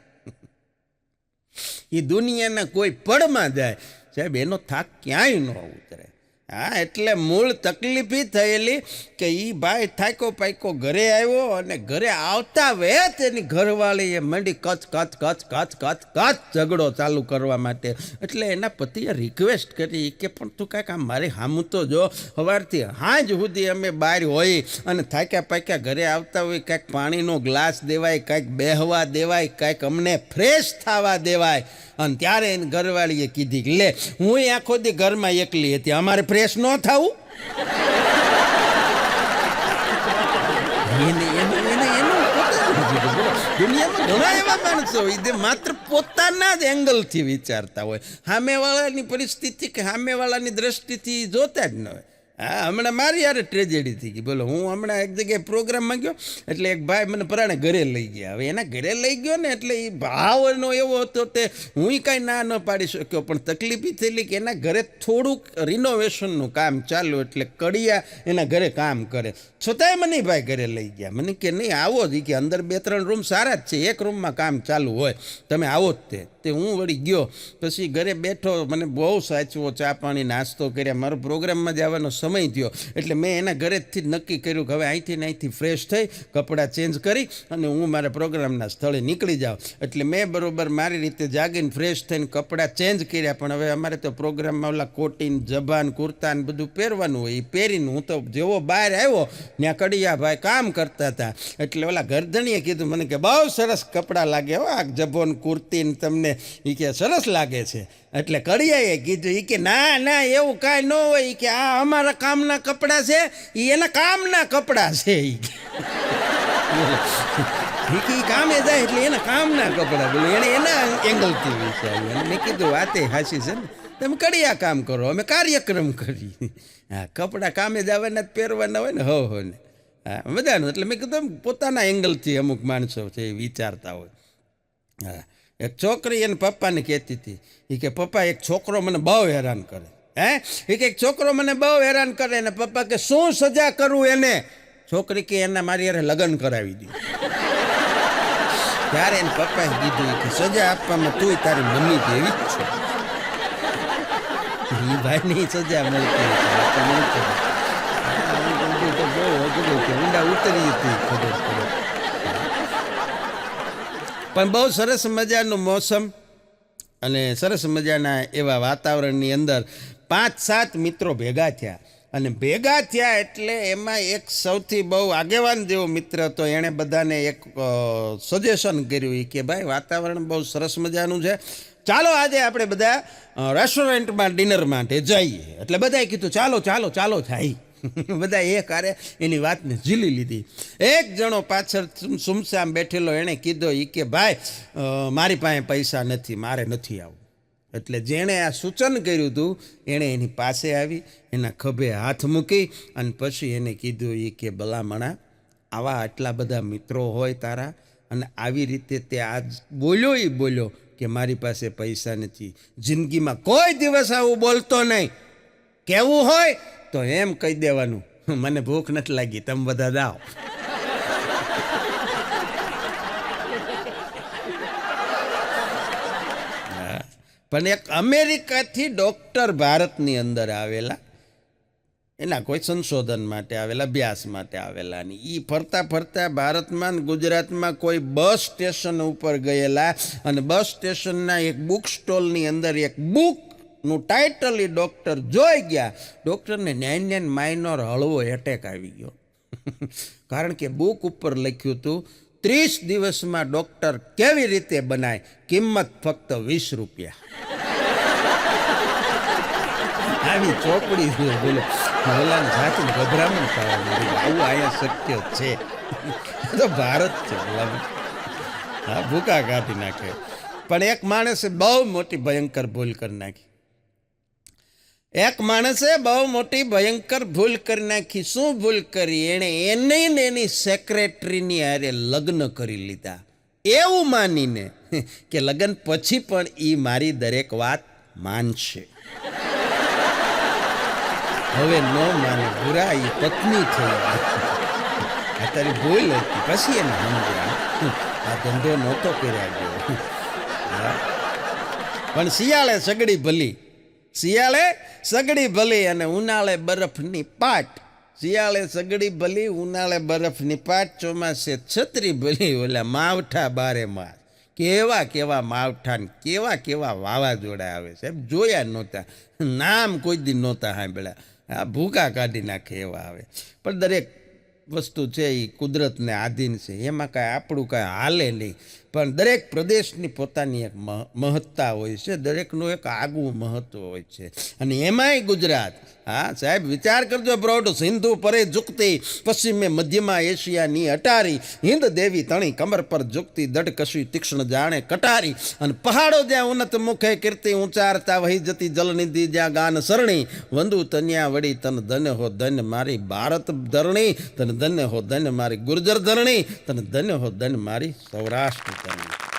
એ દુનિયાના કોઈ પળમાં જાય સાહેબ, એનો થાક ક્યાંય ન ઉતરે. હા, એટલે મૂળ તકલીફ થયેલી કે એ ભાઈ થાક્યો પાક્યો ઘરે આવ્યો અને ઘરે આવતા વેત એની ઘરવાળીએ મંડી કચ કચ કચ કચ કચ કચ ઝઘડો ચાલુ કરવા માટે. એટલે એના પતિએ રિક્વેસ્ટ કરી કે પણ તું કાંઈક આમ મારી સામું તો જો, સવારથી સાંજ સુધી અમે બહાર હોય અને થાક્યા પાક્યા ઘરે આવતા હોય, કાંઈક પાણીનો ગ્લાસ દેવાય, કાંઈક બેહવા દેવાય, કાંઈક અમને ફ્રેશ થવા દેવાય. અને ત્યારે એને ઘરવાળીએ કીધી કે લે, હું આખો દી ઘરમાં એકલી હતી, અમારે ફ્રેશ ન થવું? દુનિયામાં ઘણા એવા માણસો હોય જે માત્ર પોતાના જ એંગલથી વિચારતા હોય, સામેવાળાની પરિસ્થિતિ કે સામેવાળાની દ્રષ્ટિથી જોતા જ ન હોય. હા, હમણાં મારી યાર ટ્રેજેડી થઈ ગઈ. બોલો, હું હમણાં એક જગ્યાએ પ્રોગ્રામમાં ગયો એટલે એક ભાઈ મને પરાણે ઘરે લઈ ગયા. હવે એના ઘરે લઈ ગયો ને એટલે એ ભાવનો એવો હતો તે હું કાંઈ ના ન પાડી શક્યો. પણ તકલીફ એ થયેલી કે એના ઘરે થોડુંક રિનોવેશનનું કામ ચાલ્યું, એટલે કડિયા એના ઘરે કામ કરે. છતાંય મને ભાઈ ઘરે લઈ ગયા. મને કે નહીં આવો જ, કે અંદર 2-3 રૂમ સારા જ છે, એક રૂમમાં કામ ચાલુ હોય, તમે આવો જ તે હું વળી ગયો. પછી ઘરે બેઠો, મને બહુ સાચવો, ચા પાણી નાસ્તો કર્યા, મારો પ્રોગ્રામમાં જવાનો સમય થયો. એટલે મેં એના ઘરેથી જ નક્કી કર્યું કે હવે અહીંથી ફ્રેશ થઈ, કપડાં ચેન્જ કરી અને હું મારા પ્રોગ્રામના સ્થળે નીકળી જાઉં. એટલે મેં બરાબર મારી રીતે જાગીને ફ્રેશ થઈને કપડાં ચેન્જ કર્યા. પણ હવે અમારે તો પ્રોગ્રામમાં ઓલા કોટીન, જબાન, કુર્તા ને બધું પહેરવાનું હોય, એ પહેરીને હું તો જેવો બહાર આવ્યો ત્યાં કડિયા ભાઈ કામ કરતા હતા. એટલે ઓલા ગરદણીએ કીધું મને કે બહુ સરસ કપડાં લાગે હો, આ જબોન કુર્તીને તમને એ કે સરસ લાગે છે. એટલે કડિયાએ કીધું કે ના ના એવું કાંઈ ન હોય, કે આ અમારા કામના કપડાં છે, એ એના કામના કપડાં છે. એ કામે જાય એટલે એના કામના કપડાં, બોલો એને એના એંગલથી વિચાર્યું. મેં કીધું વાતે હાચી છે ને, તમે કડિયા કામ કરો, અમે કાર્યક્રમ કરી. હા, કપડાં કામે જવાના જ પહેરવાના હોય ને, હો ને. હા, બધાનું. એટલે મેં કીધું પોતાના એંગલથી અમુક માણસો છે એ વિચારતા હોય. હા, એક છોકરી એને પપ્પાને કહેતી હતી, એ કે પપ્પા એક છોકરો મને બહુ હેરાન કરે. હે, એ કે એક છોકરો મને બહુ હેરાન કરે ને પપ્પા કે શું સજા કરું એને? છોકરી કે એના મારી યારે લગ્ન કરાવી દી. ત્યારે એને પપ્પાએ કીધું કે સજા આપવામાં તું તારી મમ્મી જેવી જ છો. એ ભાઈની સજા મળતી ઊંડા ઉતરી હતી, ખબર પડે. પણ બહુ સરસ મજાનું મોસમ અને સરસ મજાના એવા વાતાવરણની અંદર 5-7 મિત્રો ભેગા થયા. અને ભેગા થયા એટલે એમાં એક સૌથી બહુ આગેવાન જેવો મિત્ર હતો. એણે બધાને એક સજેશન કર્યું કે ભાઈ વાતાવરણ બહુ સરસ મજાનું છે, ચાલો આજે આપણે બધા રેસ્ટોરન્ટમાં ડિનર માટે જઈએ. એટલે બધાએ કીધું ચાલો ચાલો ચાલો જાય. બધા એક આરે એની વાતને ઝીલી લીધી. એક જણો પાછળ સુમસામ બેઠેલો એણે કીધું કે ભાઈ મારી પાસે પૈસા નથી, મારે નથી આવું. એટલે જેણે આ સૂચન કર્યું હતું એણે એની પાસે આવી, એના ખભે હાથ મૂકી અને પછી એને કીધું કે ભલામણા આવા આટલા બધા મિત્રો હોય તારા અને આવી રીતે તે આજ બોલ્યો એ બોલ્યો કે મારી પાસે પૈસા નથી. જિંદગીમાં કોઈ દિવસ આવું બોલતો નહીં. કેવું હોય તો એમ કહી દેવાનું, મને ભૂખ નથી લાગી, તમે બધા જાઓ. પણ એક અમેરિકાથી ડૉક્ટર ભારતની અંદર આવેલા, એના કોઈ સંશોધન માટે આવેલા, અભ્યાસ માટે આવેલા, ને એ ફરતા ફરતા ભારતમાં ગુજરાતમાં કોઈ બસ સ્ટેશન ઉપર ગયેલા અને બસ સ્ટેશનના એક બુક સ્ટોલની અંદર એક બુકનું ટાઇટલ એ ડૉક્ટર જોઈ ગયા. ડૉક્ટરને નેન માઇનોર હળવો એટેક આવી ગયો. કારણ કે બુક ઉપર લખ્યું હતું 30 દિવસમાં ડૉક્ટર કેવી રીતે બનાય, કિંમત ફક્ત 20 રૂપિયા. આવી ચોપડી બોલો, બોલાને સાચું ગભરામણ થવા મળી. આવું અહીંયા શક્ય છે? તો ભારત છે. હા, ભૂકા કાઢી નાખે. પણ એક માણસે બહુ મોટી ભયંકર ભૂલ કરી નાખી. એક માણસે બહુ મોટી ભયંકર ભૂલ કરી નાખી. શું ભૂલ કરી? એણે એની ને એની સેક્રેટરીની હારે લગ્ન કરી લીધા, એવું માનીને કે લગ્ન પછી પણ એ મારી દરેક વાત માનશે. હવે ન માને, બુરા એ પત્ની થઈ. આ તારી ભૂલ હતી. પછી એને સમજ્યા આ ધંધો નહોતો કર્યા ગયો. પણ શિયાળે સગડી ભલી, શિયાળે સગડી ભલી અને ઉનાળે બરફની પાટ. શિયાળે સગડી ભલી, ઉનાળે બરફની પાટ, ચોમાસે છત્રી ભલી, ઓલા માવઠા બારે માસ. કેવા કેવા માવઠા ને કેવા કેવા વાવાઝોડા આવે સાહેબ, જોયા નહોતા, નામ કોઈ દી નહોતા સાંભળ્યા. આ ભૂકા કાઢી નાખે એવા આવે. પણ દરેક વસ્તુ છે એ કુદરતને આધીન છે, એમાં કાંઈ આપણું કાંઈ હાલે નહીં. પણ દરેક પ્રદેશની પોતાની એક મહત્તા હોય છે, દરેકનું એક આગવું મહત્વ હોય છે. અને એમાંય ગુજરાત, હા સાહેબ વિચાર કરજો. પ્રૌઢ સિંધુ પરે ઝુકતી, પશ્ચિમે મધ્યમાં એશિયાની અટારી, હિન્દ દેવી તણી કમર પર ઝુકતી, દઢ કશી તીક્ષ્ણ જાણે કટારી. અને પહાડો જ્યાં ઉન્નત મુખે કીર્તિ ઊંચારતા વહી જતી જલનિધિ જ્યાં ગાન સરણી, વંદુ તન્યા વળી તન ધન્ય હો ધન્ય મારી ભારત ધરણી, તન ધન્ય હો ધન્ય મારી ગુર્જર ધરણી, તન ધન્ય હો ધન્ય મારી સૌરાષ્ટ્ર ધરણી.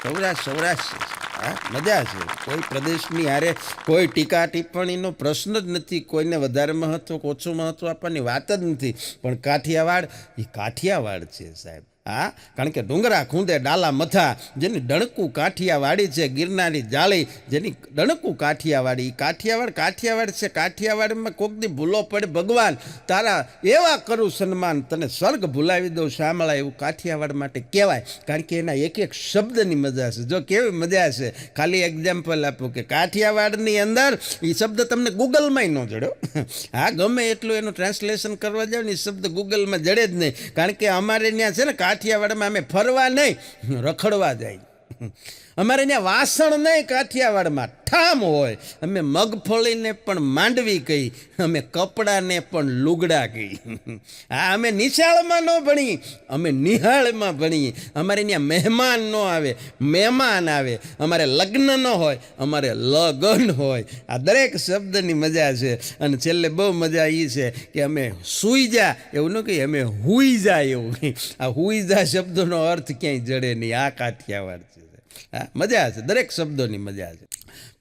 સૌરાષ્ટ્ર હા, મજા છે. કોઈ પ્રદેશની હારે કોઈ ટીકા ટિપ્પણીનો પ્રશ્ન જ નથી. કોઈને વધારે મહત્વ ઓછું મહત્વ આપવાની વાત જ નથી. પણ કાઠિયાવાડ એ કાઠિયાવાડ છે સાહેબ. હા, કારણ કે ડુંગરા ખૂંદે ડાલા મથા, જેની ડણકું કાઠિયાવાડી છે, ગિરનારી જાળી જેની ડણકું કાઠિયાવાડી. કાઠિયાવાડ છે. કાઠિયાવાડમાં કોકની ભૂલો પડે, ભગવાન તારા એવા કરું સન્માન, તને સ્વર્ગ ભૂલાવી દઉં શામળા, એવું કાઠિયાવાડ માટે કહેવાય. કારણ કે એના એક એક શબ્દની મજા છે. જો કેવી મજા છે, ખાલી એક્ઝામ્પલ આપું કે કાઠિયાવાડની અંદર એ શબ્દ તમને ગૂગલમાંય ન જડ્યો. હા, ગમે એટલું એનું ટ્રાન્સલેશન કરવા જાવ ને એ શબ્દ ગૂગલમાં જડે જ નહીં. કારણ કે અમારે ત્યાં છે ને કાઠિયાવાડમાં અમે ફરવા નહીં, રખડવા જાય. અમારે ત્યાં વાસણ નહીં, કાઠિયાવાડમાં ઠામ હોય. અમે મગફળીને પણ માંડવી કહી, અમે કપડાને પણ લુગડા કહી. હા, અમે નિશાળમાં ન ભણીએ, અમે નિહાળમાં ભણીએ. અમારે ત્યાં મહેમાન ન આવે, મહેમાન આવે. અમારે લગ્ન ન હોય, અમારે લગન હોય. આ દરેક શબ્દની મજા છે. અને છેલ્લે બહુ મજા એ છે કે અમે સૂઈ જા એવું ન કહીએ, અમે હુઈ જાય એવું કહી. આ હુઈ જા શબ્દોનો અર્થ ક્યાંય જડે નહીં. આ કાઠિયાવાડ છે. હા, મજા છે. દરેક શબ્દોની મજા છે.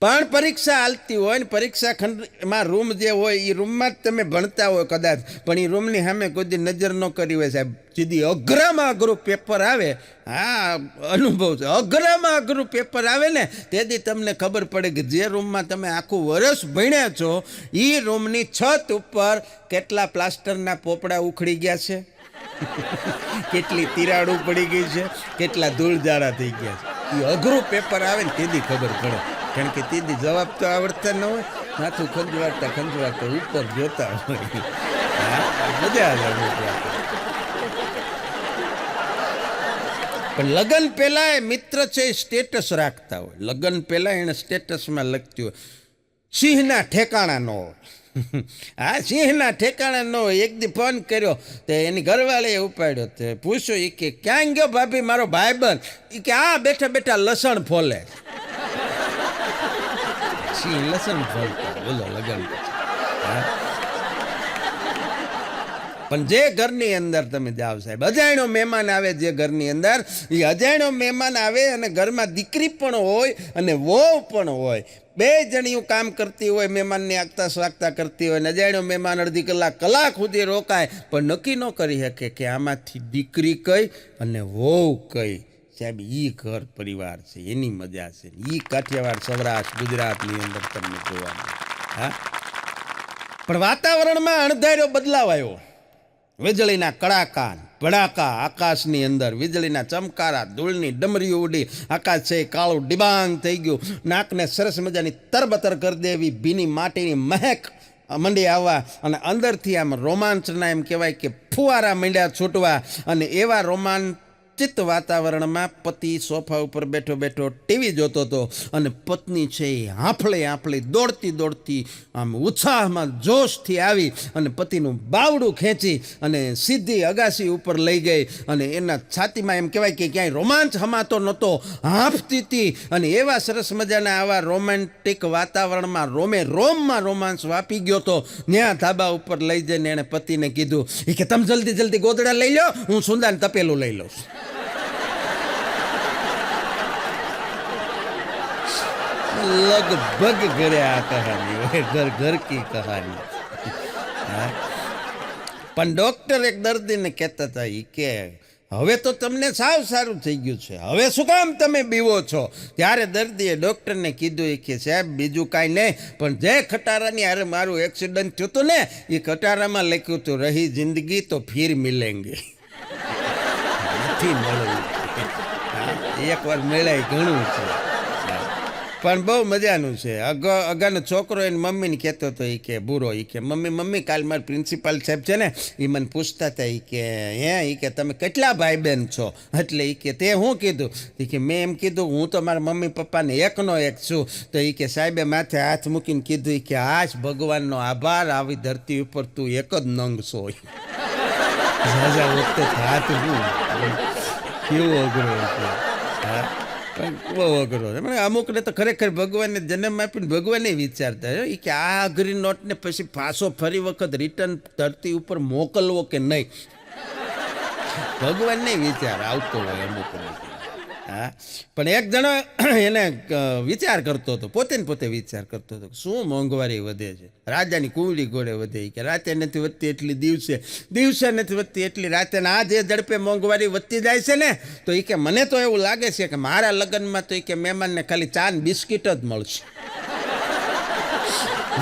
પણ પરીક્ષા હાલતી હોય ને, પરીક્ષા ખંડમાં રૂમ જે હોય એ રૂમમાં જ તમે ભણતા હોય કદાચ, પણ એ રૂમની સામે કોઈ દી નજર ન કરી હોય સાહેબ, સીધી અઘરામાં અઘરું પેપર આવે. હા, અનુભવ છે. અઘરામાં અઘરું પેપર આવે ને તેથી તમને ખબર પડે કે જે રૂમમાં તમે આખું વર્ષ ભણ્યા છો એ રૂમની છત ઉપર કેટલા પ્લાસ્ટરના પોપડા ઉખડી ગયા છે, કેટલી તિરાડું પડી ગઈ છે, કેટલા ધૂળજાળા થઈ ગયા છે. એ અઘરું પેપર આવે ને તેથી ખબર પડે. કારણ કે તેથી જવાબ તો આવડતા ન હોય, માથું ખંજવાળતા ઉપર જોતા હોય. મજા આવે. પણ લગ્ન પહેલા એ મિત્ર છે એ સ્ટેટસ રાખતા હોય. લગ્ન પહેલા એને સ્ટેટસમાં લખતી હોય સિંહના ઠેકાણા ન હોય. હા, સિંહના ઠેકાણા ન હોય. એક દી ફોન કર્યો તો એની ઘરવાળીએ ઉપાડ્યો, તે પૂછ્યું એ કે ક્યાં ગયો ભાભી મારો ભાઈબંધ? એ કે આ બેઠા બેઠા લસણ ફોલે. સિંહ લસણ ફોલતા બોલો લગ્ન પછી. પણ જે ઘરની અંદર તમે જાઓ સાહેબ, અજાણ્યો મહેમાન આવે જે ઘરની અંદર, એ અજાણ્યો મહેમાન આવે અને ઘરમાં દીકરી પણ હોય અને વહુ પણ હોય, બે જણીયું કામ કરતી હોય, મહેમાનની આગતા સ્વાગતા કરતી હોય, અજાણ્યો મહેમાન અડધી કલાક સુધી રોકાય પણ નક્કી ન કરી શકે કે આમાંથી દીકરી કઈ અને વહુ કઈ. સાહેબ એ ઘર પરિવાર છે, એની મજા છે. એ કાઠિયાવાડ સૌરાષ્ટ્ર ગુજરાતની અંદર તમને જોવા મળે. હા, પણ વાતાવરણમાં અણધાર્યો બદલાવ આવ્યો. વીજળીના કડાકા ભડાકા આકાશની અંદર, વીજળીના ચમકારા, ધૂળની ડમરીઓ ઉડી, આકાશ છે કાળું ડિબાંગ થઈ ગયું. નાકને સરસ મજાની તરબતર કરી દેવી ભીની માટીની મહેક મંડી આવવા અને અંદરથી આમ રોમાંચના એમ કહેવાય કે ફુવારા મંડ્યા છૂટવા. અને એવા રોમાંચિત વાતાવરણમાં પતિ સોફા ઉપર બેઠો બેઠો ટીવી જોતો હતો અને પત્ની છે એ હાંફળી દોડતી આમ ઉત્સાહમાં જોશથી આવી અને પતિનું બાવડું ખેંચી અને સીધી અગાસી ઉપર લઈ ગઈ અને એના છાતીમાં એમ કહેવાય કે ક્યાંય રોમાંચ હમાતો નહોતો, હાંફતી હતી. અને એવા સરસ મજાના આવા રોમેન્ટિક વાતાવરણમાં રોમમાં રોમાંચ વાપી ગયો હતો. ત્યાં ધાબા ઉપર લઈ જઈને એણે પતિને કીધું કે તમે જલ્દી ગોદડા લઈ લો, હું સુંદાને તપેલું લઈ લઉં. लगभग घरे आ कहानी હોય, ઘર કી કહાની. પણ ડૉક્ટર એક દર્દીને કહેતા હતા કે હવે તો તમને સાવ સારું થઈ ગયું છે, હવે શું કામ તમે બીવો છો? ત્યારે દર્દીએ ડૉક્ટરને કીધું કે સાહેબ બીજું કાંઈ નહીં, પણ જે ખટારાની હારે મારું એક્સિડન્ટ થયું હતું ને, એ ખટારામાં લખ્યું હતું રહી જિંદગી તો ફીર મિલેંગે. નથી મળ્યું, એકવાર મળાય ઘણું છે. પણ બહુ મજાનું છે. અગાનો છોકરો એને મમ્મીને કહેતો હતો કે બુરો, કે મમ્મી કાલ મારા પ્રિન્સિપાલ સાહેબ છે ને, એ મને પૂછતા હતા કે તમે કેટલા ભાઈ બહેન છો? એટલે કે તે હું કીધું કે મેં એમ કીધું હું તો મારા મમ્મી પપ્પાને એકનો એક છું. તો કે સાહેબે માથે હાથ મૂકીને કીધું કે આજ ભગવાનનો આભાર, આવી ધરતી ઉપર તું એક જ નંગ છો. વખતે હાથ કેવો અઘરો હતો. હા, પણ બહુ અઘરો છે. અમુકને તો ખરેખર ભગવાનને જન્મ આપીને ભગવાને વિચારતા હોય કે આ અઘરી નોટને પછી પાછો ફરી વખત રિટર્ન ધરતી ઉપર મોકલવો કે નહીં, ભગવાનને વિચાર આવતો હોય અમુકને. હા, પણ એક જણો એને વિચાર કરતો હતો, પોતે વિચાર કરતો હતો શું મોંઘવારી વધે છે, રાજાની કુંવડી ઘોડે વધે, કે રાતે નથી વધતી એટલી દિવસે નથી વધતી એટલી રાતે. આ જે ઝડપે મોંઘવારી વધતી જાય છે ને, તો એ કે મને તો એવું લાગે છે કે મારા લગ્નમાં તો કે મહેમાનને ખાલી ચા ને બિસ્કિટ જ મળશે,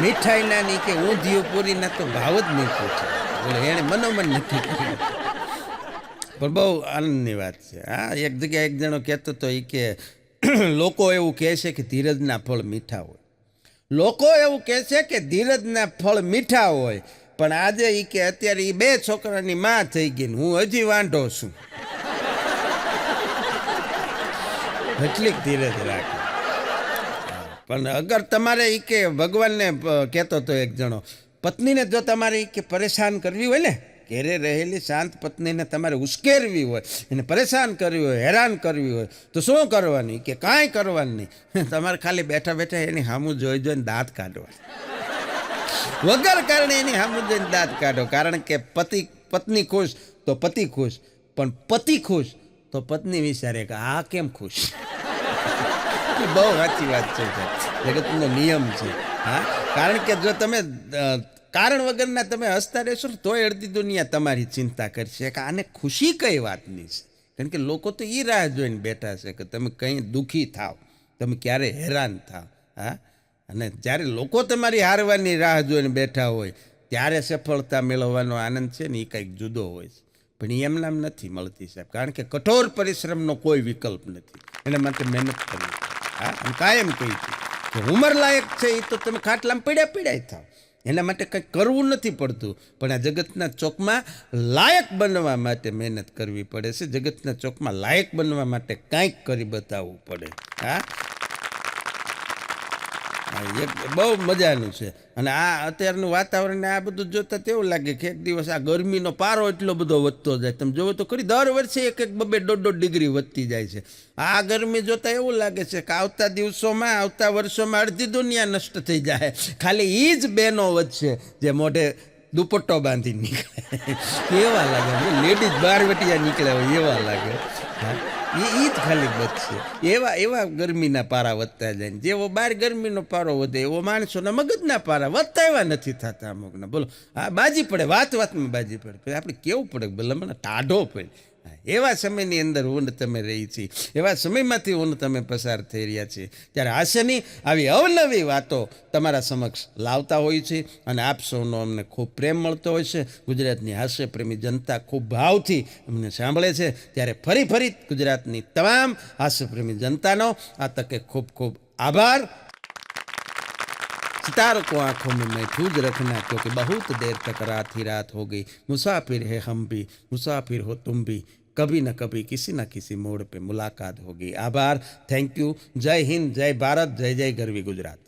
મીઠાઈના નહીં કે ઊંધિયું પૂરીના તો ભાવ જ નહીં પૂછે. એણે મનોમન નક્કી કર્યું. પણ બહુ આનંદની વાત છે. હા, એક જગ્યાએ એક જણો કહેતો હતો કે લોકો એવું કહે છે કે ધીરજના ફળ મીઠા હોય, લોકો એવું કહે છે કે ધીરજના ફળ મીઠા હોય, પણ આજે કે અત્યારે એ 2 છોકરાની માં થઈ ગઈ ને હું હજી વાંઢો છું. એટલી ધીરજ રાખે. પણ અગર તમારે કે ભગવાનને કહેતો હતો એક જણો, પત્નીને જો તમારે કે પરેશાન કરવી હોય ને, ઘેરે રહેલી શાંત પત્નીને તમારે ઉશ્કેરવી હોય, એને પરેશાન કરવી હોય, હેરાન કરવી હોય, તો શું કરવાની? કે કાંઈ કરવાનું નહીં, તમારે ખાલી બેઠા એની સામું જોઈને દાંત કાઢવા, વગર કારણે એની સામું જોઈને દાંત કાઢો. કારણ કે પત્ની ખુશ તો પતિ ખુશ, પણ પતિ ખુશ તો પત્ની વિચારે કે આ કેમ ખુશ. બહુ સાચી વાત છે, જગતનો નિયમ છે. હા, કારણ કે જો તમે કારણ વગરના તમે હસતા રહેશો તોય અડધી દુનિયા તમારી ચિંતા કરશે કે આને ખુશી કઈ વાતની છે. કારણ કે લોકો તો એ રાહ જોઈને બેઠા છે કે તમે કંઈ દુઃખી થાવ, તમે ક્યારે હેરાન થાવ. હા, અને જ્યારે લોકો તમારી હારવાની રાહ જોઈને બેઠા હોય ત્યારે સફળતા મેળવવાનો આનંદ છે ને એ કંઈક જુદો હોય છે. પણ એ એમનામ નથી મળતી સાહેબ, કારણ કે કઠોર પરિશ્રમનો કોઈ વિકલ્પ નથી, એના માટે મહેનત કરવી. હા, અને કાયમ કહી કે ઉંમર લાયક છે એ તો તમે ખાટલામાં પીડ્યા થાવ, એના માટે કંઈક કરવું નથી પડતું. પણ આ જગતના ચોકમાં લાયક બનવા માટે મહેનત કરવી પડે છે, જગતના ચોકમાં લાયક બનવા માટે કાંઈક કરી બતાવવું પડે. હા, બહુ મજાનું છે. અને આ અત્યારનું વાતાવરણ આ બધું જોતા તેવું લાગે કે એક દિવસ આ ગરમીનો પારો એટલો બધો વધતો જાય. તમે જોવો તો ખરી, દર વર્ષે 1-2 ડિગ્રી વધતી જાય છે. આ ગરમી જોતા એવું લાગે છે કે આવતા દિવસોમાં, આવતા વર્ષોમાં અડધી દુનિયા નષ્ટ થઈ જાય, ખાલી એ જ બહેનો વધશે જે મોઢે દુપટ્ટો બાંધી નીકળે એવા લાગે, લેડીઝ બારવટિયા નીકળ્યા હોય એવા લાગે. હા, એ જ ખાલી બચશે. એવા એવા ગરમીના પારા વધતા જાય ને જેવો બહાર ગરમીનો પારો વધે એવો માણસોના મગજના પારા વધતા એવા નથી થતા અમુકના. બોલો, હા, બાજી પડે, વાત વાતમાં બાજી પડે. પછી આપણે કેવું પડે, ભલે મને ટાઢો પડે. હા, એવા સમયની અંદર હું ને તમે રહી છીએ, એવા સમયમાંથી હું ને તમે પસાર થઈ રહ્યા છીએ, ત્યારે હાસ્યની આવી અવનવી વાતો તમારા સમક્ષ લાવતા હોય છે અને આપ સૌનો અમને ખૂબ પ્રેમ મળતો હોય છે. ગુજરાતની હાસ્યપ્રેમી જનતા ખૂબ ભાવથી અમને સાંભળે છે, ત્યારે ફરી ગુજરાતની તમામ હાસ્યપ્રેમી જનતાનો આ તકે ખૂબ ખૂબ આભાર. सितारों को आंखों में महफूज रखना, क्योंकि बहुत देर तक रात ही रात हो गई. मुसाफिर है हम भी, मुसाफिर हो तुम भी, कभी न कभी किसी न किसी मोड़ पे मुलाकात होगी. आभार, थैंक यू. जय हिंद, जय भारत, जय जय गरवी गुजरात.